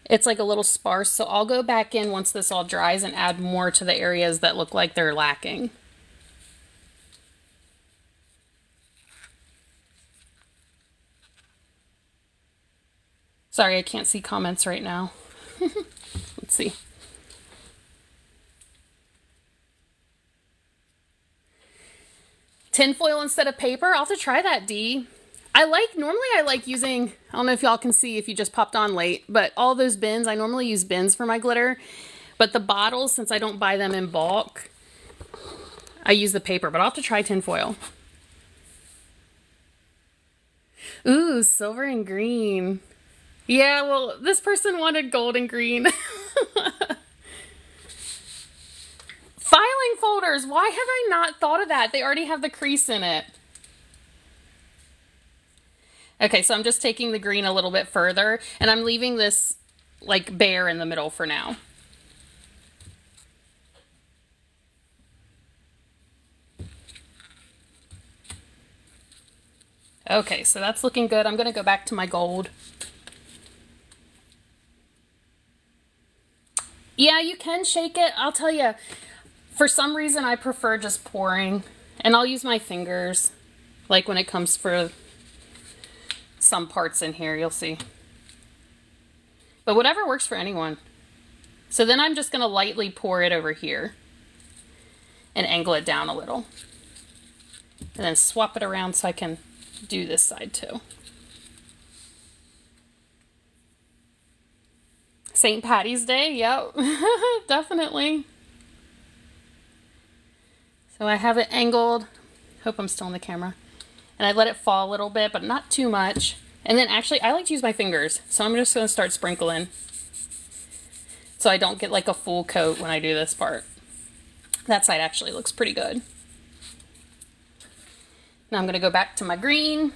[SPEAKER 1] it's like a little sparse. So I'll go back in once this all dries and add more to the areas that look like they're lacking. Sorry, I can't see comments right now. Let's see. Tinfoil instead of paper? I'll have to try that, Dee. Normally I like using, I don't know if y'all can see if you just popped on late, but all those bins, I normally use bins for my glitter. But the bottles, since I don't buy them in bulk, I use the paper, but I'll have to try tinfoil. Ooh, silver and green. Yeah, well, this person wanted gold and green. Filing folders. Why have I not thought of that? They already have the crease in it. Okay, so I'm just taking the green a little bit further, and I'm leaving this like bare in the middle for now. Okay, so that's looking good. I'm gonna go back to my gold. Yeah, you can shake it. I'll tell you, for some reason I prefer just pouring, and I'll use my fingers, like when it comes for some parts in here, you'll see. But whatever works for anyone. So then I'm just gonna lightly pour it over here and angle it down a little. And then swap it around so I can do this side too. St. Patty's Day, yep, definitely. So I have it angled. Hope I'm still on the camera. And I let it fall a little bit, but not too much. And then actually, I like to use my fingers. So I'm just gonna start sprinkling. So I don't get like a full coat when I do this part. That side actually looks pretty good. Now I'm gonna go back to my green.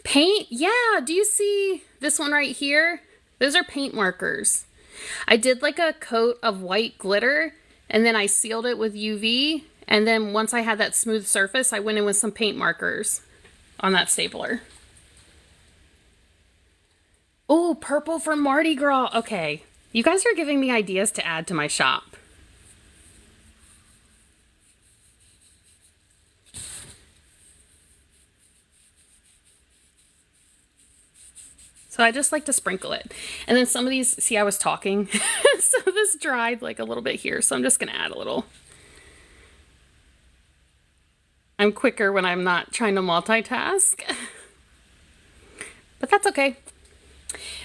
[SPEAKER 1] Paint, yeah, do you see this one right here? Those are paint markers. I did like a coat of white glitter and then I sealed it with UV, and then once I had that smooth surface, I went in with some paint markers on that stapler. Oh, purple for Mardi Gras. Okay, you guys are giving me ideas to add to my shop. So I just like to sprinkle it. And then some of these, see, I was talking, so this dried like a little bit here, so I'm just gonna add a little. I'm quicker when I'm not trying to multitask. But that's okay.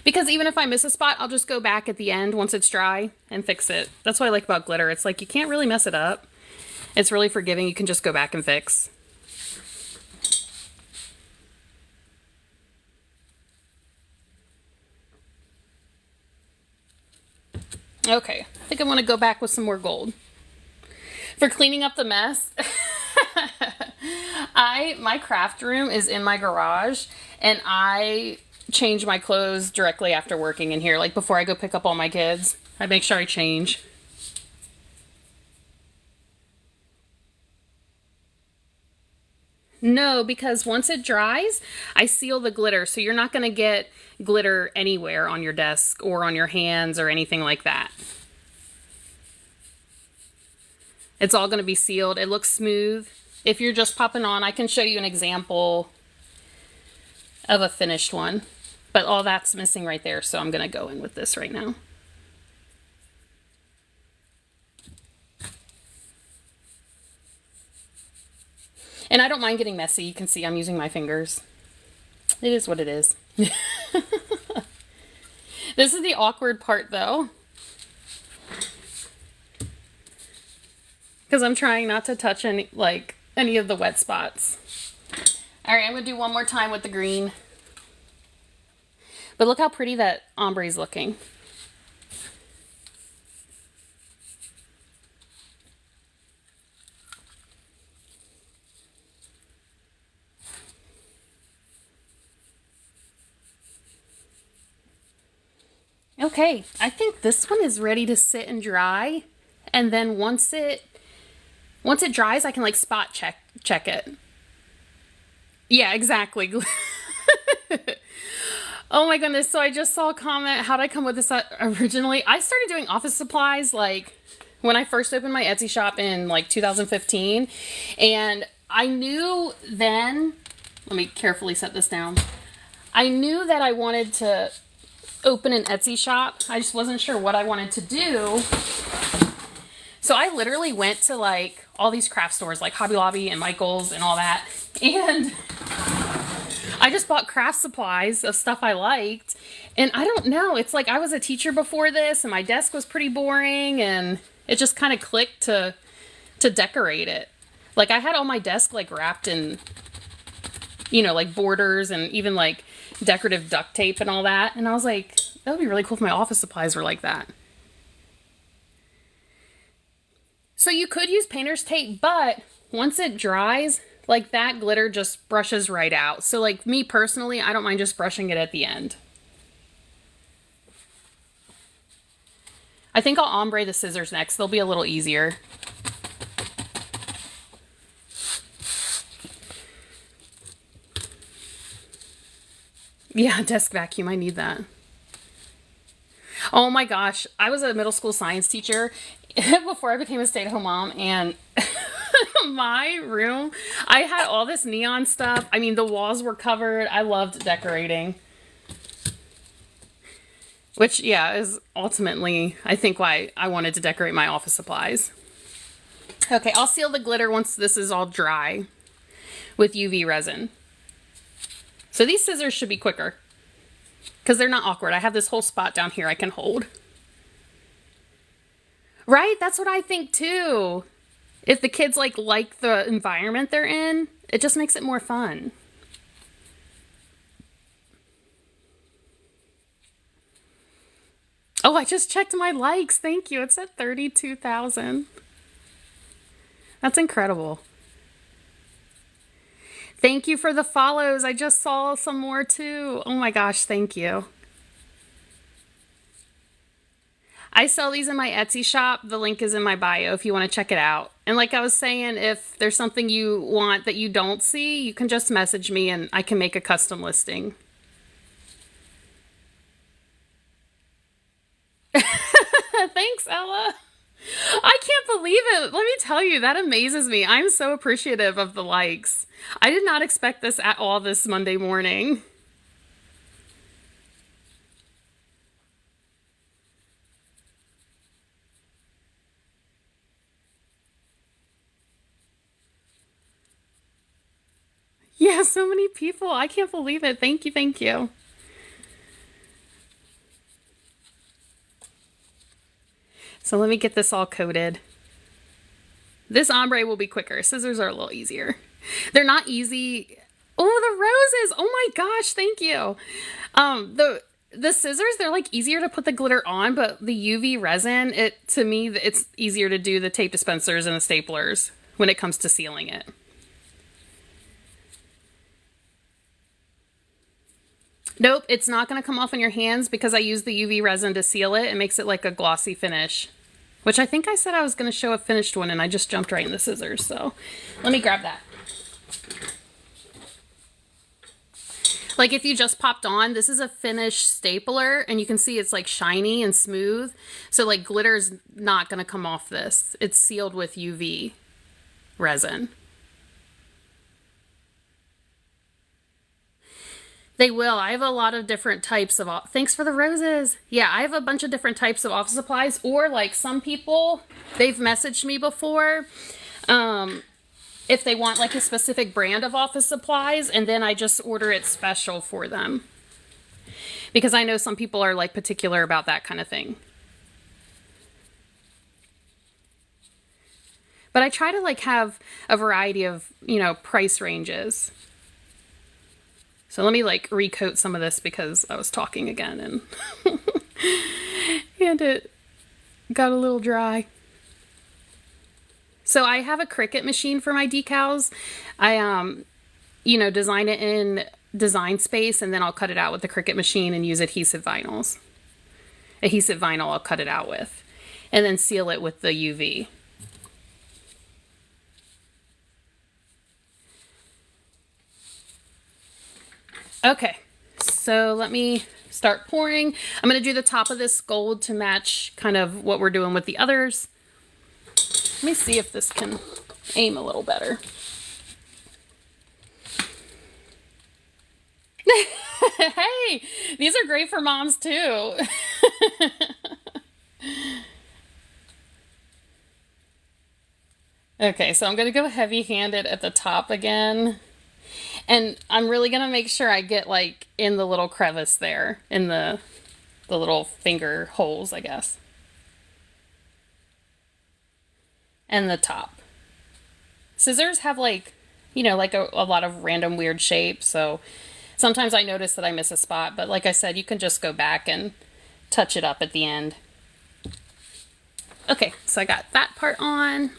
[SPEAKER 1] Because even if I miss a spot, I'll just go back at the end once it's dry and fix it. That's what I like about glitter. It's like you can't really mess it up. It's really forgiving. You can just go back and fix. Okay, I think I want to go back with some more gold. For cleaning up the mess, my craft room is in my garage, and I change my clothes directly after working in here. Like before I go pick up all my kids, I make sure I change. No, because once it dries, I seal the glitter, so you're not going to get glitter anywhere on your desk or on your hands or anything like that. It's all going to be sealed. It looks smooth. If you're just popping on, I can show you an example of a finished one, but all that's missing right there, so I'm going to go in with this right now. And I don't mind getting messy. You can see I'm using my fingers. It is what it is. This is the awkward part though, because I'm trying not to touch any of the wet spots. All right, I'm gonna do one more time with the green. But look how pretty that ombre is looking. Okay, I think this one is ready to sit and dry, and then once it dries, I can like spot check it. Yeah, exactly. Oh my goodness, so I just saw a comment, how'd I come with this originally? I started doing office supplies like when I first opened my Etsy shop in like 2015, and I knew then, let me carefully set this down. I knew that I wanted to open an Etsy shop. I just wasn't sure what I wanted to do. So I literally went to like all these craft stores like Hobby Lobby and Michael's and all that. And I just bought craft supplies of stuff I liked. And I don't know, it's like I was a teacher before this and my desk was pretty boring, and it just kind of clicked to decorate it. Like I had all my desk like wrapped in, you know, like borders and even like decorative duct tape and all that. And I was like, that would be really cool if my office supplies were like that. So you could use painter's tape, but once it dries, like that glitter just brushes right out. So like me personally, I don't mind just brushing it at the end. I think I'll ombre the scissors next. They'll be a little easier. Yeah, desk vacuum. I need that. Oh my gosh. I was a middle school science teacher before I became a stay-at-home mom, and my room, I had all this neon stuff. I mean, the walls were covered. I loved decorating. Which, yeah, is ultimately, I think, why I wanted to decorate my office supplies. Okay, I'll seal the glitter once this is all dry with UV resin. So these scissors should be quicker because they're not awkward. I have this whole spot down here I can hold. Right? That's what I think too. If the kids like the environment they're in, it just makes it more fun. Oh, I just checked my likes. Thank you. It's at 32,000. That's incredible. Thank you for the follows. I just saw some more too. Oh my gosh, thank you. I sell these in my Etsy shop. The link is in my bio if you want to check it out. And like I was saying, if there's something you want that you don't see, you can just message me and I can make a custom listing. Thanks, Ella. I can't believe it. Let me tell you, that amazes me. I'm so appreciative of the likes. I did not expect this at all this Monday morning. Yeah, so many people. I can't believe it. Thank you, thank you. So let me get this all coated. This ombre will be quicker. Scissors are a little easier. They're not easy. Oh, the roses. Oh my gosh, thank you. The scissors, they're like easier to put the glitter on, but the UV resin, to me, it's easier to do the tape dispensers and the staplers when it comes to sealing it. Nope, it's not going to come off on your hands because I use the UV resin to seal it. It makes it like a glossy finish, which I think I said I was going to show a finished one and I just jumped right in the scissors. So let me grab that. Like if you just popped on, this is a finished stapler and you can see it's like shiny and smooth. So like glitter's not going to come off this. It's sealed with UV resin. They will. I have a lot of different types of, thanks for the roses. Yeah, I have a bunch of different types of office supplies, or like some people, they've messaged me before, if they want like a specific brand of office supplies, and then I just order it special for them. Because I know some people are like particular about that kind of thing. But I try to like have a variety of, price ranges. So let me like recoat some of this because I was talking again and and it got a little dry. So I have a Cricut machine for my decals. I design it in Design Space and then I'll cut it out with the Cricut machine and use adhesive vinyls. Adhesive vinyl I'll cut it out with and then seal it with the UV. Okay, so let me start pouring. I'm going to do the top of this gold to match kind of what we're doing with the others. Let me see if this can aim a little better. Hey, these are great for moms too. Okay, so I'm going to go heavy-handed at the top again. And I'm really going to make sure I get like in the little crevice there, in the little finger holes, I guess. And the top. Scissors have like, like a lot of random weird shapes. So sometimes I notice that I miss a spot. But like I said, you can just go back and touch it up at the end. Okay, so I got that part on.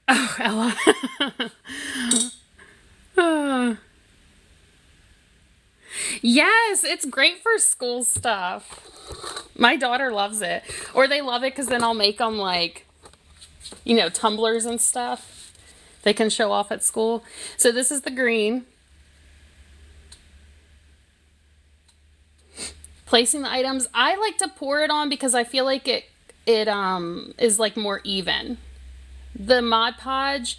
[SPEAKER 1] Oh, Ella. Yes, it's great for school stuff. My daughter loves it. Or they love it because then I'll make them like, tumblers and stuff they can show off at school. So this is the green. Placing the items. I like to pour it on because I feel like it is like more even. The Mod Podge,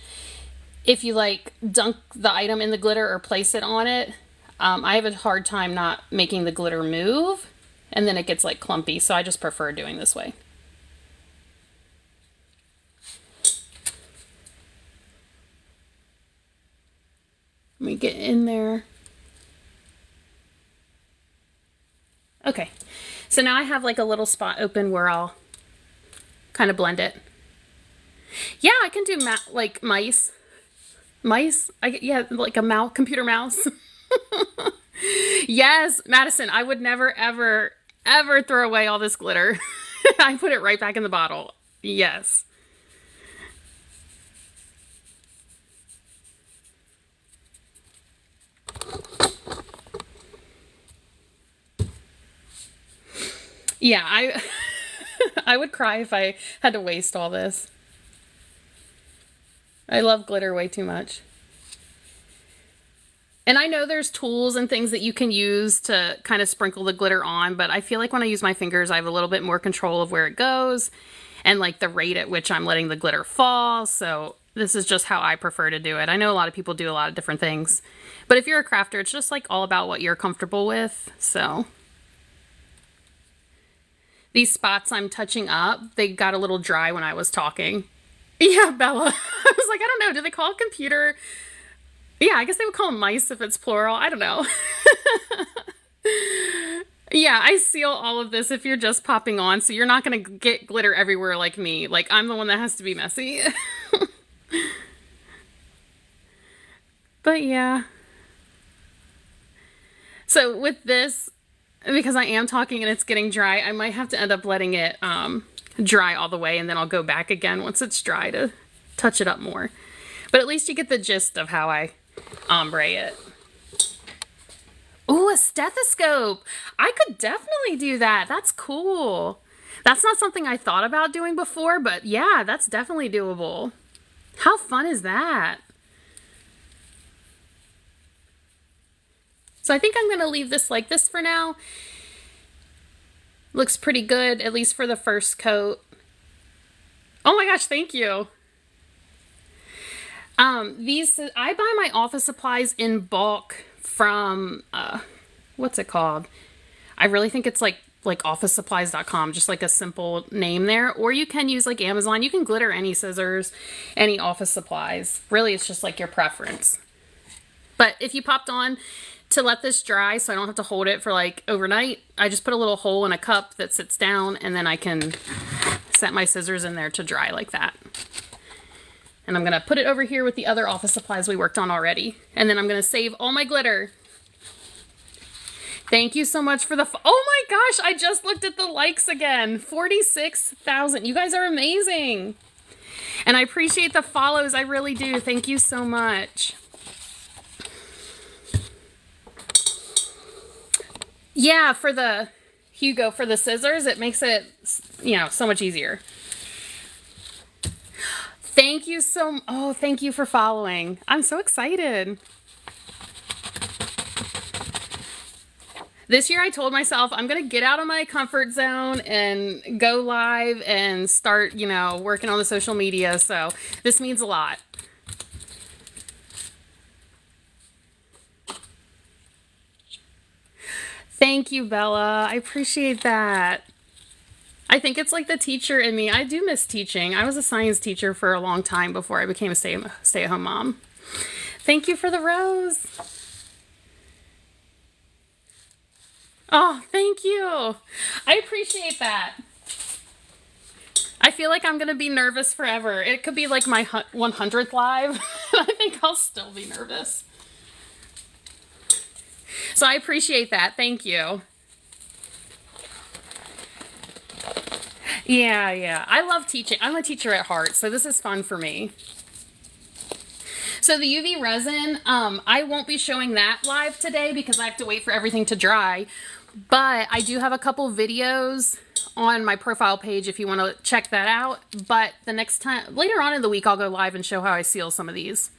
[SPEAKER 1] if you like dunk the item in the glitter or place it on it, I have a hard time not making the glitter move, and then it gets like clumpy, so I just prefer doing this way. Let me get in there. Okay, so now I have like a little spot open where I'll kind of blend it. Yeah, I can do like mice. Mice? Yeah, like a mouse, computer mouse. Yes, Madison, I would never, ever, ever throw away all this glitter. I put it right back in the bottle. Yes. Yeah, I would cry if I had to waste all this. I love glitter way too much. And I know there's tools and things that you can use to kind of sprinkle the glitter on, but I feel like when I use my fingers, I have a little bit more control of where it goes and like the rate at which I'm letting the glitter fall. So this is just how I prefer to do it. I know a lot of people do a lot of different things, but if you're a crafter, it's just like all about what you're comfortable with. So these spots I'm touching up, they got a little dry when I was talking. Yeah, Bella. I was like, I don't know. Do they call it computer? Yeah, I guess they would call them mice if it's plural. I don't know. Yeah, I seal all of this if you're just popping on, so you're not going to get glitter everywhere like me. Like, I'm the one that has to be messy. But yeah. So with this, because I am talking and it's getting dry, I might have to end up letting it dry all the way, and then I'll go back again once it's dry to touch it up more. But at least you get the gist of how I ombre it. Ooh, a stethoscope. I could definitely do that. That's cool. That's not something I thought about doing before, but yeah, that's definitely doable. How fun is that? So I think I'm going to leave this like this for now. Looks pretty good, at least for the first coat. Oh my gosh, thank you. I buy my office supplies in bulk from, what's it called? I really think it's like officesupplies.com, just like a simple name there. Or you can use like Amazon. You can glitter any scissors, any office supplies. Really, it's just like your preference. But if you popped on to let this dry so I don't have to hold it for like overnight, I just put a little hole in a cup that sits down, and then I can set my scissors in there to dry like that. And I'm going to put it over here with the other office supplies we worked on already. And then I'm going to save all my glitter. Thank you so much for the... Oh my gosh, I just looked at the likes again. 46,000. You guys are amazing. And I appreciate the follows. I really do. Thank you so much. Yeah, for the Hugo, for the scissors, it makes it, so much easier. Thank you thank you for following. I'm so excited. This year I told myself I'm going to get out of my comfort zone and go live and start, working on the social media. So this means a lot. Thank you, Bella. I appreciate that. I think it's like the teacher in me. I do miss teaching. I was a science teacher for a long time before I became a stay-at-home mom. Thank you for the rose. Oh, thank you. I appreciate that. I feel like I'm going to be nervous forever. It could be like my 100th live. I think I'll still be nervous. So I appreciate that. Thank you. Yeah. I love teaching. I'm a teacher at heart, so this is fun for me. So the UV resin, I won't be showing that live today because I have to wait for everything to dry. But I do have a couple videos on my profile page if you want to check that out. But the next time, later on in the week, I'll go live and show how I seal some of these.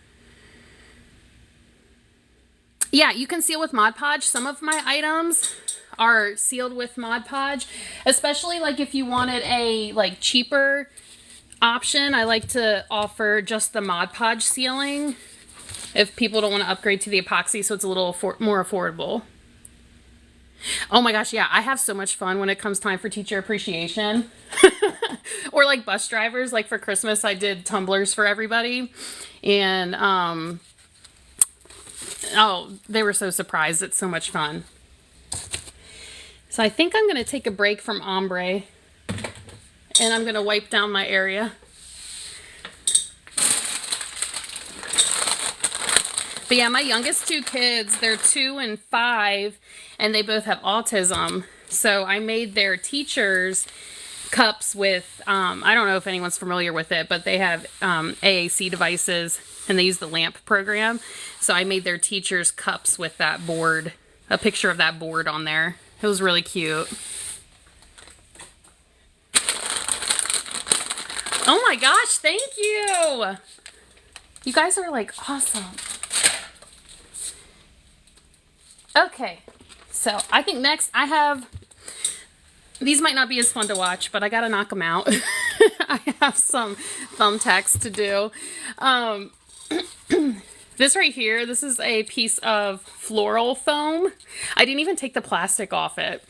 [SPEAKER 1] Yeah, you can seal with Mod Podge. Some of my items are sealed with Mod Podge, especially like if you wanted a like cheaper option. I like to offer just the Mod Podge sealing if people don't want to upgrade to the epoxy, so it's a little more affordable. Oh my gosh, yeah, I have so much fun when it comes time for teacher appreciation. Or like bus drivers, like for Christmas I did tumblers for everybody, and oh, they were so surprised. It's so much fun. So I think I'm going to take a break from ombre, and I'm going to wipe down my area. But yeah, my youngest two kids, they're 2 and 5, and they both have autism. So I made their teachers cups with, I don't know if anyone's familiar with it, but they have AAC devices, and they use the LAMP program. So I made their teachers cups with that board, a picture of that board on there. It was really cute. Oh my gosh, thank you! You guys are like awesome. Okay, so I think next I have, these might not be as fun to watch, but I gotta knock them out. I have some thumbtacks to do. This right here, this is a piece of floral foam. I didn't even take the plastic off it.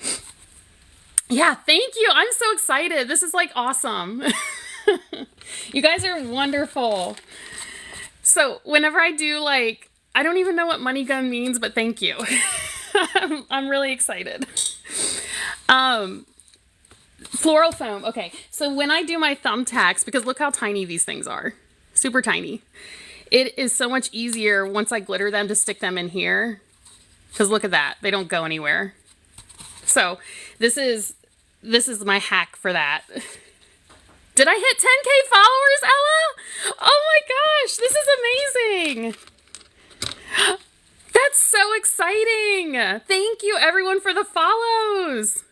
[SPEAKER 1] Yeah, thank you. I'm so excited. This is like awesome. You guys are wonderful. So whenever I do like, I don't even know what money gun means, but thank you. I'm really excited. Floral foam. Okay, so when I do my thumbtacks, because look how tiny these things are. Super tiny. It is so much easier once I glitter them to stick them in here. Because look at that. They don't go anywhere. So this is my hack for that. Did I hit 10K followers, Ella? Oh my gosh, this is amazing. That's so exciting. Thank you everyone for the follows.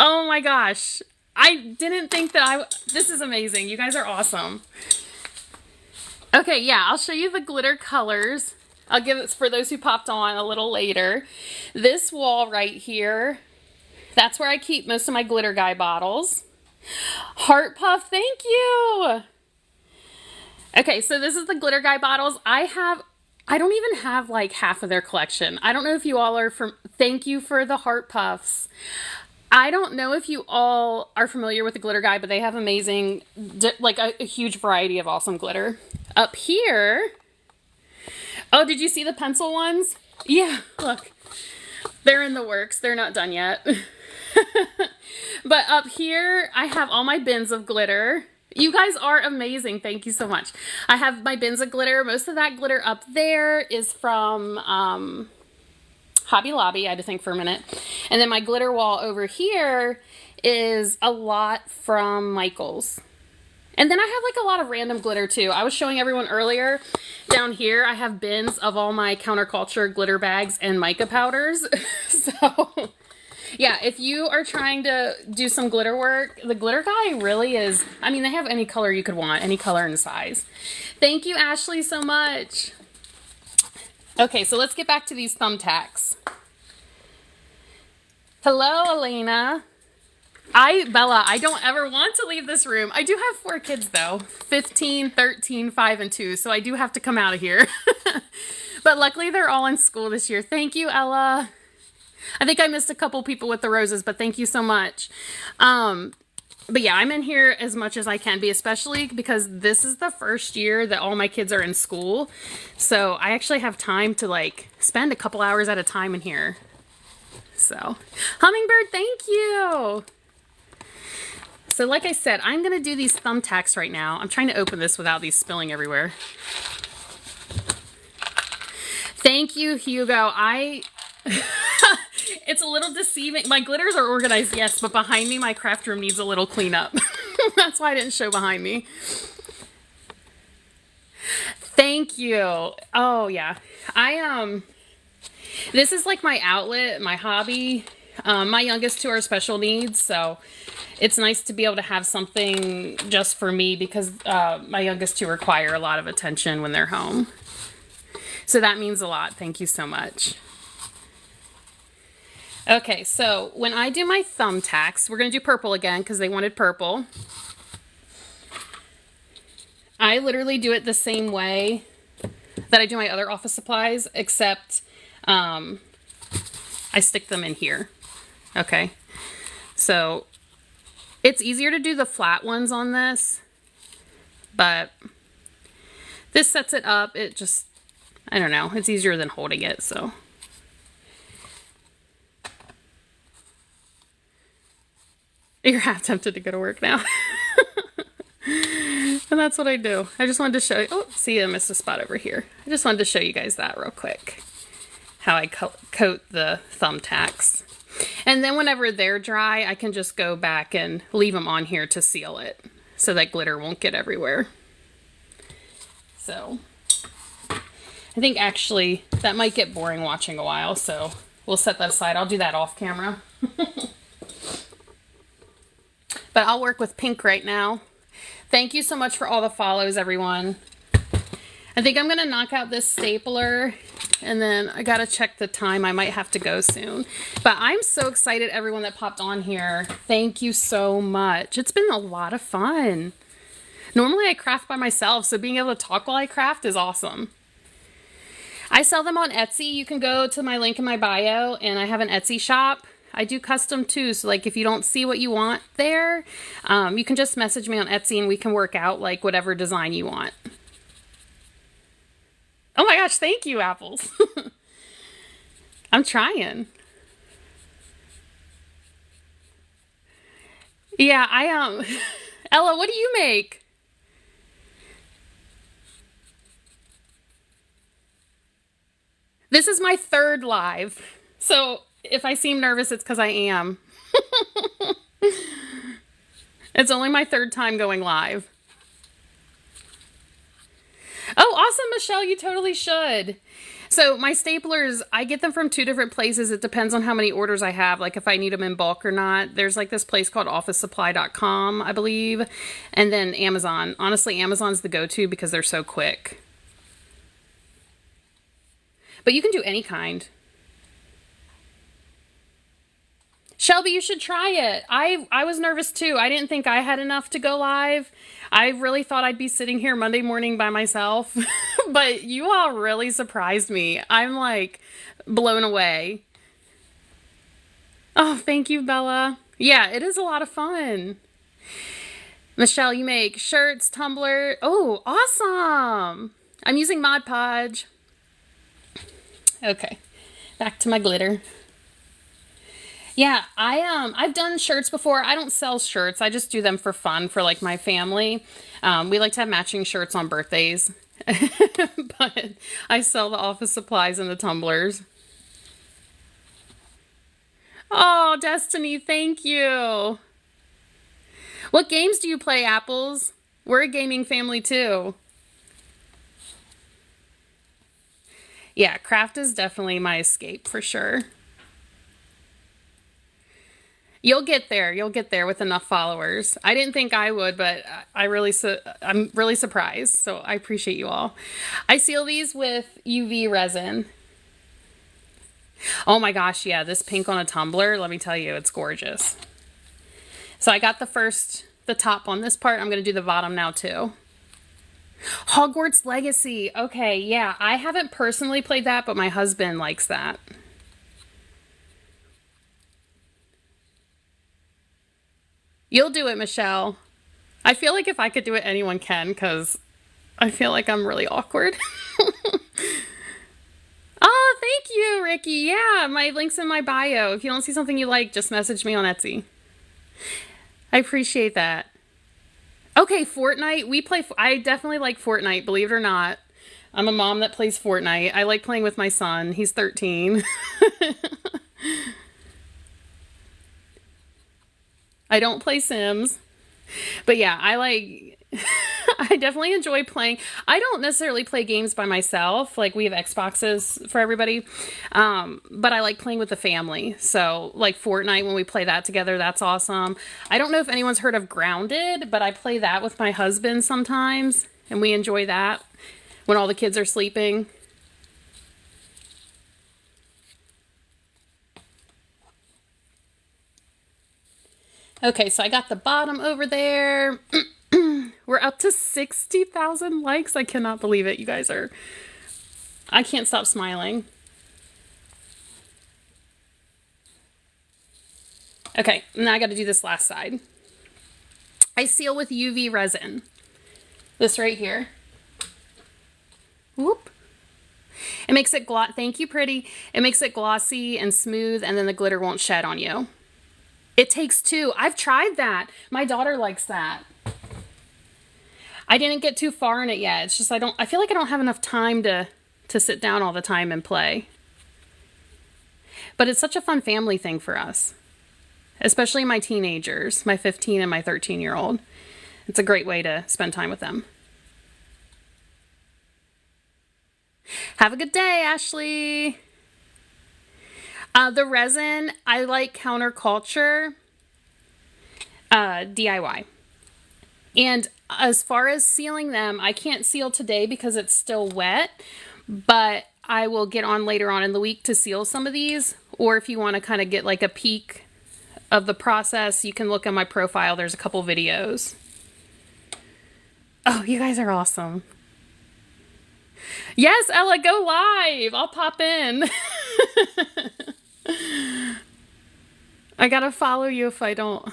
[SPEAKER 1] Oh my gosh. I didn't think that this is amazing. You guys are awesome. Okay, yeah, I'll show you the glitter colors. I'll give it for those who popped on a little later. This wall right here, that's where I keep most of my glitter guy bottles. Heart Puff, thank you. Okay, so this is the glitter guy bottles. I don't even have like half of their collection. I don't know if you all are thank you for the Heart Puffs. I don't know if you all are familiar with the glitter guy, but they have amazing, like a huge variety of awesome glitter. Up here, oh, did you see the pencil ones? Yeah, look, they're in the works. They're not done yet. But up here, I have all my bins of glitter. You guys are amazing. Thank you so much. I have my bins of glitter. Most of that glitter up there is from Hobby Lobby. I had to think for a minute. And then my glitter wall over here is a lot from Michael's. And then I have like a lot of random glitter too. I was showing everyone earlier, down here I have bins of all my counterculture glitter bags and mica powders. So yeah, if you are trying to do some glitter work, the glitter guy really is, I mean, they have any color you could want, any color and size. Thank you, Ashley, so much. Okay, so let's get back to these thumbtacks. Hello, Elena. Bella, I don't ever want to leave this room. I do have 4 kids though, 15, 13, 5, and 2, so I do have to come out of here. But luckily they're all in school this year. Thank you, Ella. I think I missed a couple people with the roses, but thank you so much. But yeah, I'm in here as much as I can be, especially because this is the first year that all my kids are in school. So I actually have time to like spend a couple hours at a time in here. So, Hummingbird, thank you. So like I said, I'm going to do these thumbtacks right now. I'm trying to open this without these spilling everywhere. Thank you, Hugo. It's a little deceiving. My glitters are organized, yes, but behind me, my craft room needs a little cleanup. That's why I didn't show behind me. Thank you. Oh yeah. This is like my outlet, my hobby. My youngest two are special needs, so it's nice to be able to have something just for me because my youngest two require a lot of attention when they're home. So that means a lot. Thank you so much. Okay, so when I do my thumbtacks, we're going to do purple again because they wanted purple. I literally do it the same way that I do my other office supplies, except I stick them in here. Okay, so it's easier to do the flat ones on this, but this sets it up. It just, I don't know, it's easier than holding it, so. You're half tempted to go to work now. And that's what I do. I just wanted to show you. Oh, see, I missed a spot over here. I just wanted to show you guys that real quick. How I coat the thumbtacks. And then whenever they're dry, I can just go back and leave them on here to seal it. So that glitter won't get everywhere. So, I think actually that might get boring watching a while. So, we'll set that aside. I'll do that off camera. But I'll work with pink right now. Thank you so much for all the follows, everyone. I think I'm going to knock out this stapler, and then I got to check the time. I might have to go soon. But I'm so excited, everyone that popped on here. Thank you so much. It's been a lot of fun. Normally I craft by myself, so being able to talk while I craft is awesome. I sell them on Etsy. You can go to my link in my bio, and I have an Etsy shop. I do custom too, so like if you don't see what you want there, you can just message me on Etsy and we can work out like whatever design you want. Oh my gosh, thank you, apples. I'm trying. Yeah, Ella, what do you make? This is my third live, so if I seem nervous, it's because I am. It's only my third time going live. Oh, awesome, Michelle. You totally should. So my staplers, I get them from 2 different places. It depends on how many orders I have, like if I need them in bulk or not. There's like this place called officesupply.com, I believe. And then Amazon. Honestly, Amazon's the go-to because they're so quick. But you can do any kind. Shelby, you should try it. I was nervous too. I didn't think I had enough to go live. I really thought I'd be sitting here Monday morning by myself. But you all really surprised me. I'm like blown away. Oh, thank you, Bella. Yeah, it is a lot of fun. Michelle, you make shirts, tumbler. Oh, awesome. I'm using Mod Podge. Okay, back to my glitter. Yeah, I've done shirts before. I don't sell shirts. I just do them for fun for like my family. We like to have matching shirts on birthdays. But I sell the office supplies and the tumblers. Oh, Destiny, thank you. What games do you play, Apples? We're a gaming family too. Yeah, craft is definitely my escape for sure. You'll get there. You'll get there with enough followers. I didn't think I would, but I'm really surprised. So I appreciate you all. I seal these with UV resin. Oh my gosh, yeah, this pink on a tumbler, let me tell you, it's gorgeous. So I got the top on this part. I'm going to do the bottom now too. Hogwarts Legacy. Okay, yeah, I haven't personally played that, but my husband likes that. You'll do it, Michelle. I feel like if I could do it, anyone can, because I feel like I'm really awkward. Oh, thank you, Ricky. Yeah, my link's in my bio. If you don't see something you like, just message me on Etsy. I appreciate that. Okay, Fortnite. I definitely like Fortnite, believe it or not. I'm a mom that plays Fortnite. I like playing with my son. He's 13. I don't play Sims. But yeah, I definitely enjoy playing. I don't necessarily play games by myself. Like we have Xboxes for everybody. But I like playing with the family. So like Fortnite, when we play that together, that's awesome. I don't know if anyone's heard of Grounded, but I play that with my husband sometimes. And we enjoy that when all the kids are sleeping. Okay, so I got the bottom over there. We're up to 60,000 likes. I cannot believe it. You guys are... I can't stop smiling. Okay, now I got to do this last side. I seal with UV resin. This right here. Whoop. It makes it thank you, pretty. It makes it glossy and smooth, and then the glitter won't shed on you. It takes two. I've tried that. My daughter likes that. I didn't get too far in it yet. It's just I feel like I don't have enough time to sit down all the time and play. But it's such a fun family thing for us. Especially my teenagers, my 15 and my 13-year-old. It's a great way to spend time with them. Have a good day, Ashley. The resin, I like Counterculture DIY. And as far as sealing them, I can't seal today because it's still wet, but I will get on later on in the week to seal some of these. Or if you want to kind of get like a peek of the process, you can look on my profile. There's a couple videos. Oh, you guys are awesome. Yes, Ella, go live. I'll pop in. I gotta follow you if I don't.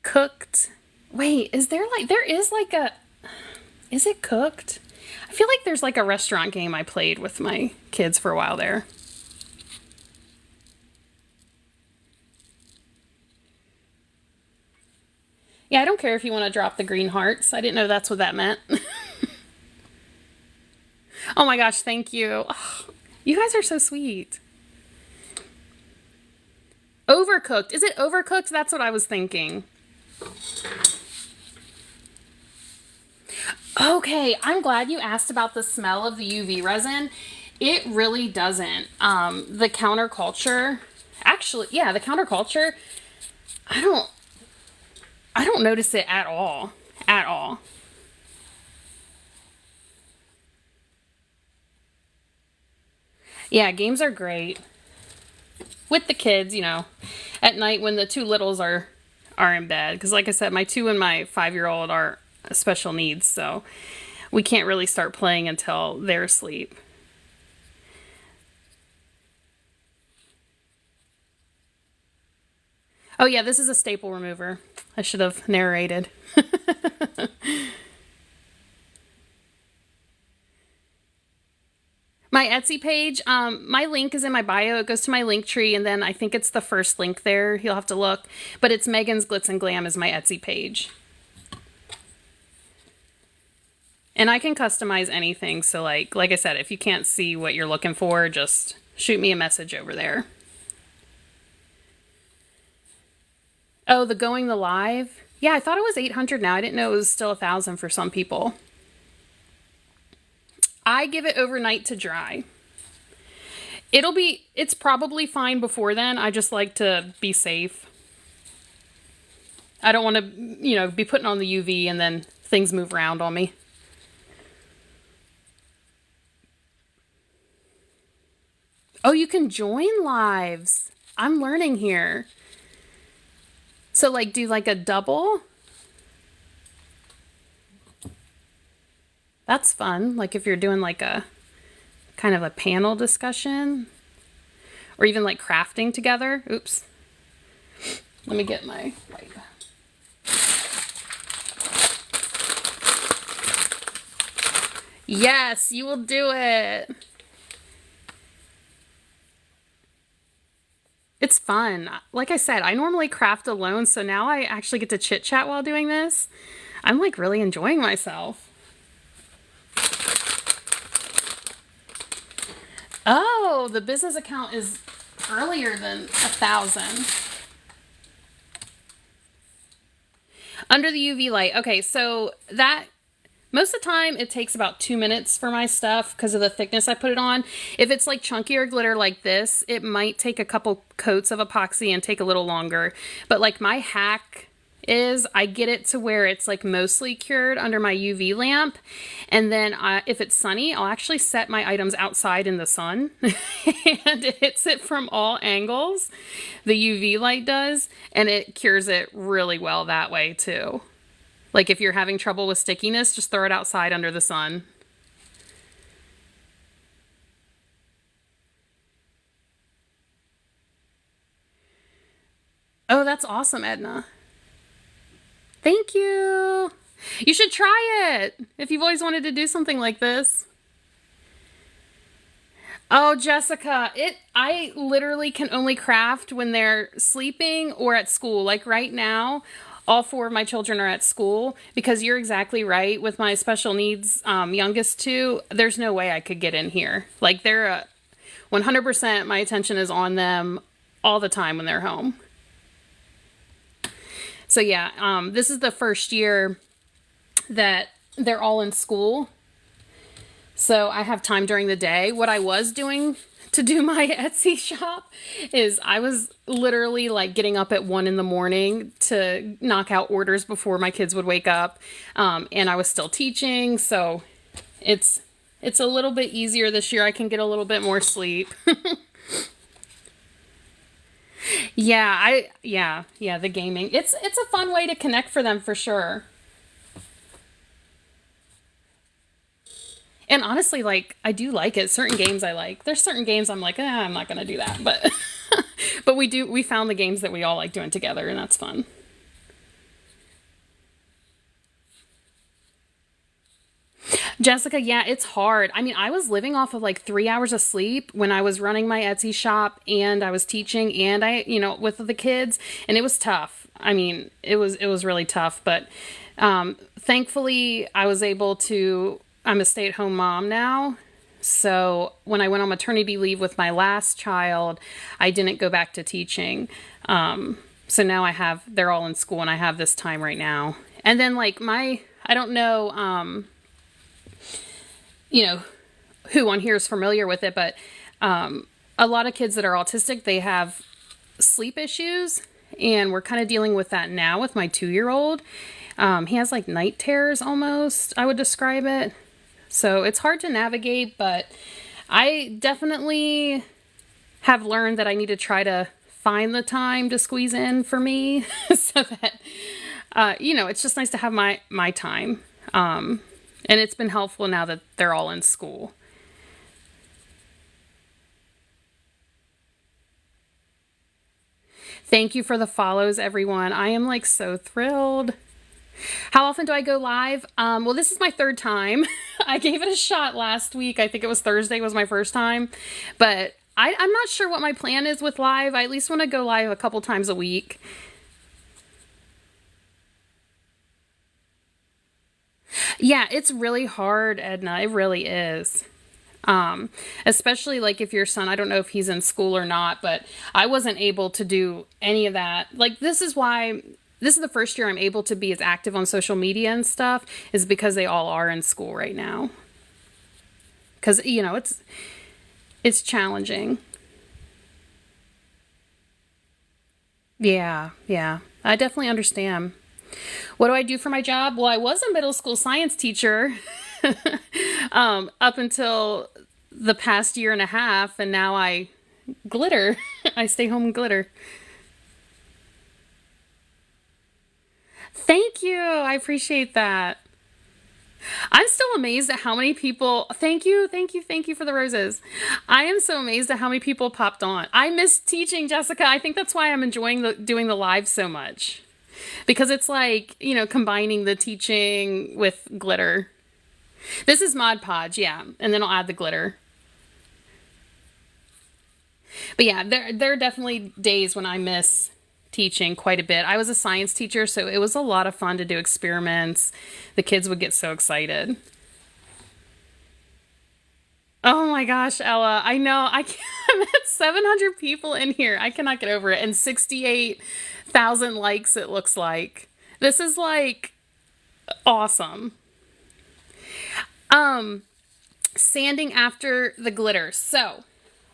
[SPEAKER 1] Cooked. Wait, is there is it cooked? I feel like there's like a restaurant game I played with my kids for a while there. Yeah, I don't care if you want to drop the green hearts. I didn't know that's what that meant. Oh my gosh, thank you. Oh, you guys are so sweet. Overcooked. Is it overcooked? That's what I was thinking. Okay, I'm glad you asked about the smell of the UV resin. It really doesn't. The Counterculture, actually, yeah, the Counterculture, I don't notice it at all. At all. Yeah, games are great. With the kids, you know, at night when the two littles are in bed. Because like I said, my 2 and my 5-year-old are special needs, so we can't really start playing until they're asleep. Oh yeah, this is a staple remover. I should have narrated. My Etsy page, my link is in my bio. It goes to my link tree, and then I think it's the first link there. You'll have to look. But it's Megan's Glitz and Glam is my Etsy page. And I can customize anything. So like I said, if you can't see what you're looking for, just shoot me a message over there. Oh, the Going the Live? Yeah, I thought it was 800 now. I didn't know it was still 1,000 for some people. I give it overnight to dry. It's probably fine before then. I just like to be safe. I don't want to, be putting on the UV and then things move around on me. Oh, you can join lives. I'm learning here. So like do like a double. That's fun. Like if you're doing like a kind of a panel discussion or even like crafting together. Oops. Let me get my wipe. Yes, you will do it. It's fun. Like I said, I normally craft alone, so now I actually get to chit chat while doing this. I'm like really enjoying myself. Oh, the business account is earlier than 1,000. Under the UV light. Okay, so that, most of the time it takes about 2 minutes for my stuff because of the thickness I put it on. If it's like chunkier glitter like this, it might take a couple coats of epoxy and take a little longer. But like my hack is I get it to where it's like mostly cured under my UV lamp, and then if it's sunny, I'll actually set my items outside in the sun and it hits it from all angles, the UV light does, and it cures it really well that way too. Like if you're having trouble with stickiness, just throw it outside under the sun. Oh, that's awesome, Edna. Thank you. You should try it if you've always wanted to do something like this. Oh, Jessica, I literally can only craft when they're sleeping or at school. Like right now, all four of my children are at school because you're exactly right. With my special needs youngest two, there's no way I could get in here. Like they're 100% my attention is on them all the time when they're home. So yeah, this is the first year that they're all in school. So I have time during the day. What I was doing to do my Etsy shop is I was literally like getting up at 1 in the morning to knock out orders before my kids would wake up. And I was still teaching. So it's a little bit easier this year. I can get a little bit more sleep. Yeah, the gaming. It's a fun way to connect for them for sure. And honestly, like I do like it. Certain games I like. There's certain games I'm like, I'm not gonna do that. But but we found the games that we all like doing together, and that's fun. Jessica, yeah, it's hard. I mean, I was living off of like 3 hours of sleep when I was running my Etsy shop and I was teaching and with the kids, and it was tough. I mean, it was really tough, but thankfully I was able to, I'm a stay-at-home mom now. So when I went on maternity leave with my last child, I didn't go back to teaching. So now they're all in school and I have this time right now. And then like I don't know, who on here is familiar with it, but a lot of kids that are autistic, they have sleep issues, and we're kind of dealing with that now with my 2-year-old. He has like night terrors almost, I would describe it. So it's hard to navigate, but I definitely have learned that I need to try to find the time to squeeze in for me so that, it's just nice to have my time. And it's been helpful now that they're all in school. Thank you for the follows, everyone. I am like so thrilled. How often do I go live? Well, this is my third time. I gave it a shot last week. I think it was Thursday was my first time. But I'm not sure what my plan is with live. I at least want to go live a couple times a week. Yeah, it's really hard, Edna. It really is. Especially like if your son, I don't know if he's in school or not, but I wasn't able to do any of that. Like this is the first year I'm able to be as active on social media and stuff, is because they all are in school right now. Because, it's challenging. Yeah. I definitely understand. What do I do for my job? Well, I was a middle school science teacher up until the past year and a half, and now I glitter. I stay home and glitter. Thank you. I appreciate that. I'm still amazed at how many people, thank you for the roses. I am so amazed at how many people popped on. I miss teaching, Jessica. I think that's why I'm enjoying doing the live so much. Because it's like, combining the teaching with glitter. This is Mod Podge, yeah. And then I'll add the glitter. But yeah, there are definitely days when I miss teaching quite a bit. I was a science teacher, so it was a lot of fun to do experiments. The kids would get so excited. Oh my gosh, Ella. I know. I can't. I'm at 700 people in here. I cannot get over it. And 68,000 likes, it looks like. This is like awesome. Um, Sanding after the glitter. So,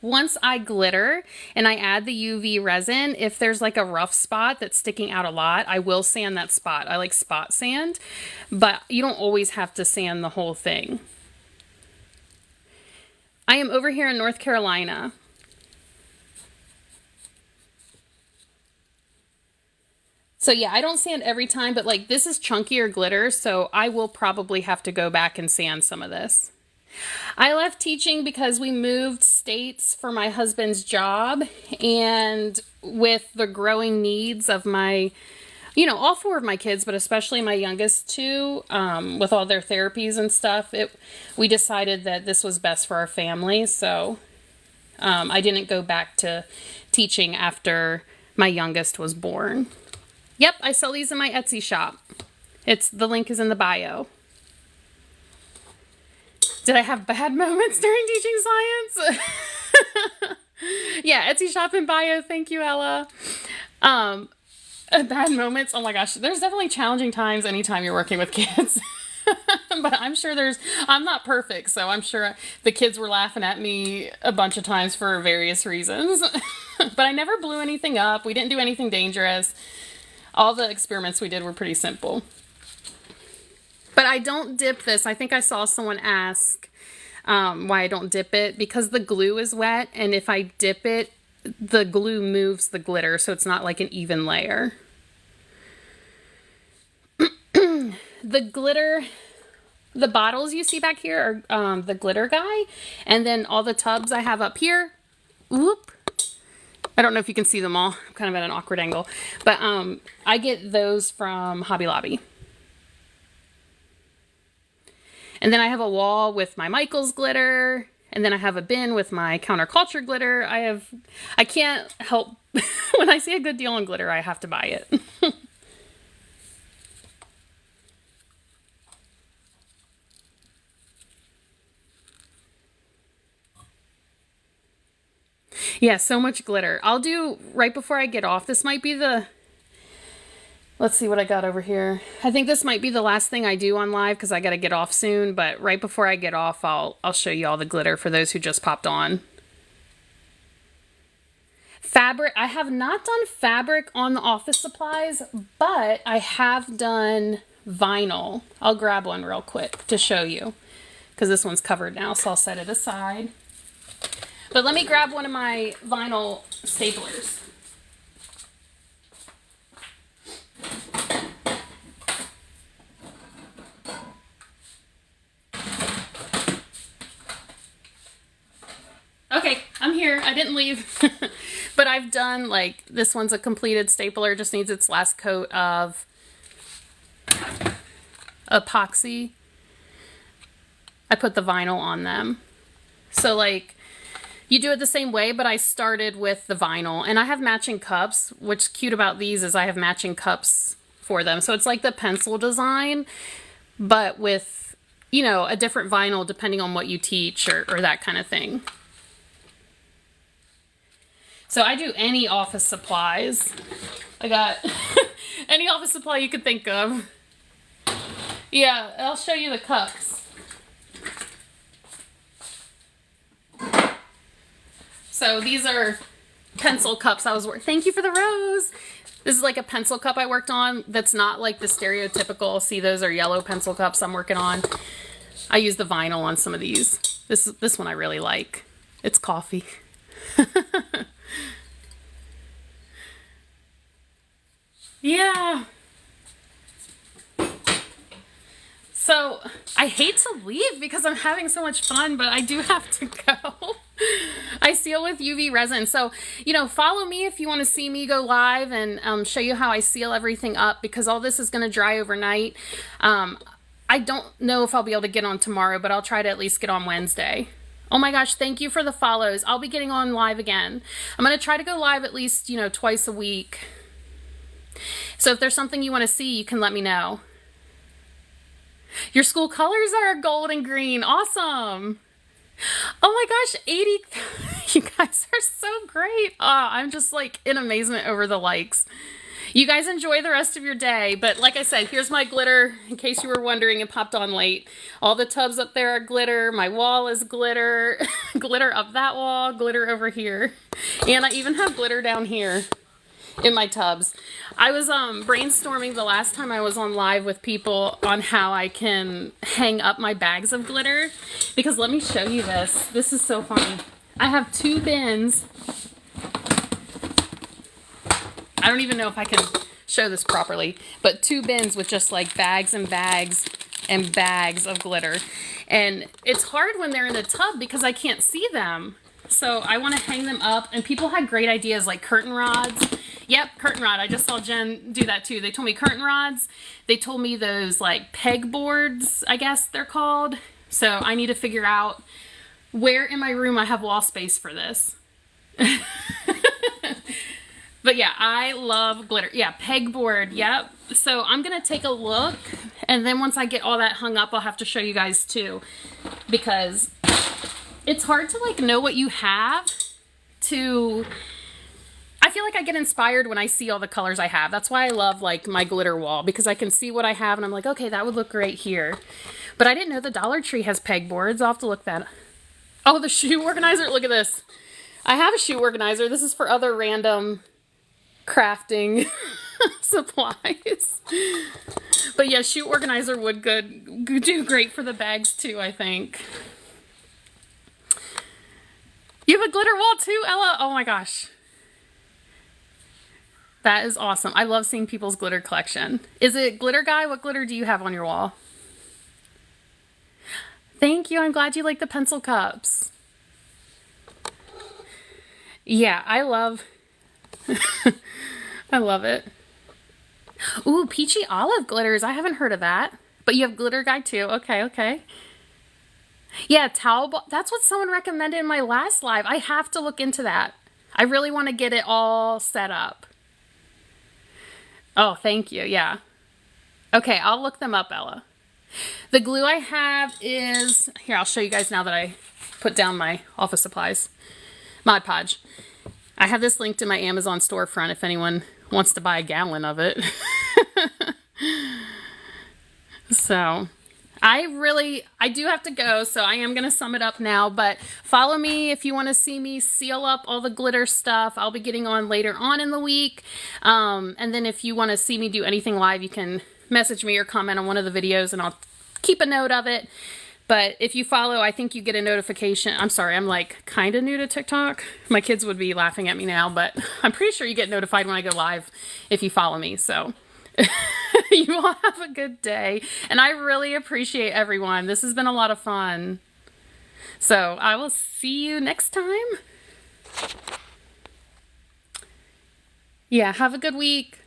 [SPEAKER 1] once I glitter and I add the UV resin, if there's like a rough spot that's sticking out a lot, I will sand that spot. I like spot sand, but you don't always have to sand the whole thing. I am over here in North Carolina. So yeah, I don't sand every time, but like this is chunkier glitter, so I will probably have to go back and sand some of this. I left teaching because we moved states for my husband's job, and with the growing needs of my, all four of my kids, but especially my youngest two, with all their therapies and stuff, we decided that this was best for our family, so I didn't go back to teaching after my youngest was born. Yep, I sell these in my Etsy shop. The link is in the bio. Did I have bad moments during teaching science? Yeah, Etsy shop in bio. Thank you, Ella. Bad moments. Oh my gosh, there's definitely challenging times anytime you're working with kids. But I'm not perfect, so I'm sure the kids were laughing at me a bunch of times for various reasons. But I never blew anything up. We didn't do anything dangerous. All the experiments we did were pretty simple. But I don't dip this. I think I saw someone ask why I don't dip it. Because the glue is wet, and if I dip it, the glue moves the glitter, so it's not like an even layer. The glitter, the bottles you see back here are the glitter guy. And then all the tubs I have up here. Whoop. I don't know if you can see them all. I'm kind of at an awkward angle. But I get those from Hobby Lobby. And then I have a wall with my Michaels glitter. And then I have a bin with my counterculture glitter. I can't help, when I see a good deal on glitter, I have to buy it. Yeah, so much glitter. I'll do, right before I get off, this might be let's see what I got over here. I think this might be the last thing I do on live because I got to get off soon, but right before I get off, I'll show you all the glitter for those who just popped on. Fabric, I have not done fabric on the office supplies, but I have done vinyl. I'll grab one real quick to show you because this one's covered now, so I'll set it aside. But let me grab one of my vinyl staplers. Okay, I'm here. I didn't leave. But I've done, like, this one's a completed stapler. Just needs its last coat of epoxy. I put the vinyl on them. So, like, you do it the same way, but I started with the vinyl. And I have matching cups. What's cute about these is I have matching cups for them. So it's like the pencil design, but with, a different vinyl depending on what you teach or that kind of thing. So I do any office supplies. I got any office supply you could think of. Yeah, I'll show you the cups. So these are pencil cups thank you for the rose. This is like a pencil cup I worked on that's not like the stereotypical, see those are yellow pencil cups I'm working on. I use the vinyl on some of these. This one I really like. It's coffee. Yeah. So I hate to leave because I'm having so much fun, but I do have to go. I seal with UV resin. So, follow me if you want to see me go live and show you how I seal everything up because all this is going to dry overnight. I don't know if I'll be able to get on tomorrow, but I'll try to at least get on Wednesday. Oh my gosh, thank you for the follows. I'll be getting on live again. I'm going to try to go live at least, twice a week. So if there's something you want to see, you can let me know. Your school colors are gold and green. Awesome. Oh my gosh, 80. You guys are so great. I'm just like in amazement over the likes. You guys enjoy the rest of your day. But like I said, here's my glitter. In case you were wondering, it popped on late. All the tubs up there are glitter. My wall is glitter. Glitter up that wall. Glitter over here. And I even have glitter down here in my tubs. I was brainstorming the last time I was on live with people on how I can hang up my bags of glitter. Because let me show you this. This is so funny. I have 2 bins. I don't even know if I can show this properly, but 2 bins with just like bags and bags and bags of glitter. And it's hard when they're in the tub because I can't see them. So I want to hang them up, and people had great ideas like curtain rods. Yep, curtain rod. I just saw Jen do that too. They told me curtain rods. They told me those like peg boards, I guess they're called. So I need to figure out where in my room I have wall space for this. But yeah, I love glitter. Yeah, pegboard. Yep. So I'm going to take a look. And then once I get all that hung up, I'll have to show you guys too. Because it's hard to like know what you have to... I feel like I get inspired when I see all the colors I have. That's why I love like my glitter wall. Because I can see what I have and I'm like, okay, that would look great here. But I didn't know the Dollar Tree has pegboards. I'll have to look that up. Oh, the shoe organizer. Look at this. I have a shoe organizer. This is for other random... crafting supplies. But yeah, shoe organizer would do great for the bags too, I think. You have a glitter wall too, Ella? Oh my gosh. That is awesome. I love seeing people's glitter collection. Is it Glitter Guy? What glitter do you have on your wall? Thank you. I'm glad you like the pencil cups. Yeah, I love... I love it. Ooh, peachy olive glitters. I haven't heard of that. But you have Glitter Guy too. Okay, okay. Yeah, towel ball. That's what someone recommended in my last live. I have to look into that. I really want to get it all set up. Oh, thank you. Yeah. Okay, I'll look them up, Ella. The glue I have is... Here, I'll show you guys now that I put down my office supplies. Mod Podge. I have this linked in my Amazon storefront if anyone wants to buy a gallon of it. So, I do have to go, so I am going to sum it up now, but follow me if you want to see me seal up all the glitter stuff. I'll be getting on later on in the week. And then if you want to see me do anything live, you can message me or comment on one of the videos and I'll keep a note of it. But if you follow, I think you get a notification. I'm sorry, I'm like kind of new to TikTok. My kids would be laughing at me now, but I'm pretty sure you get notified when I go live if you follow me. So you all have a good day. And I really appreciate everyone. This has been a lot of fun. So I will see you next time. Yeah, have a good week.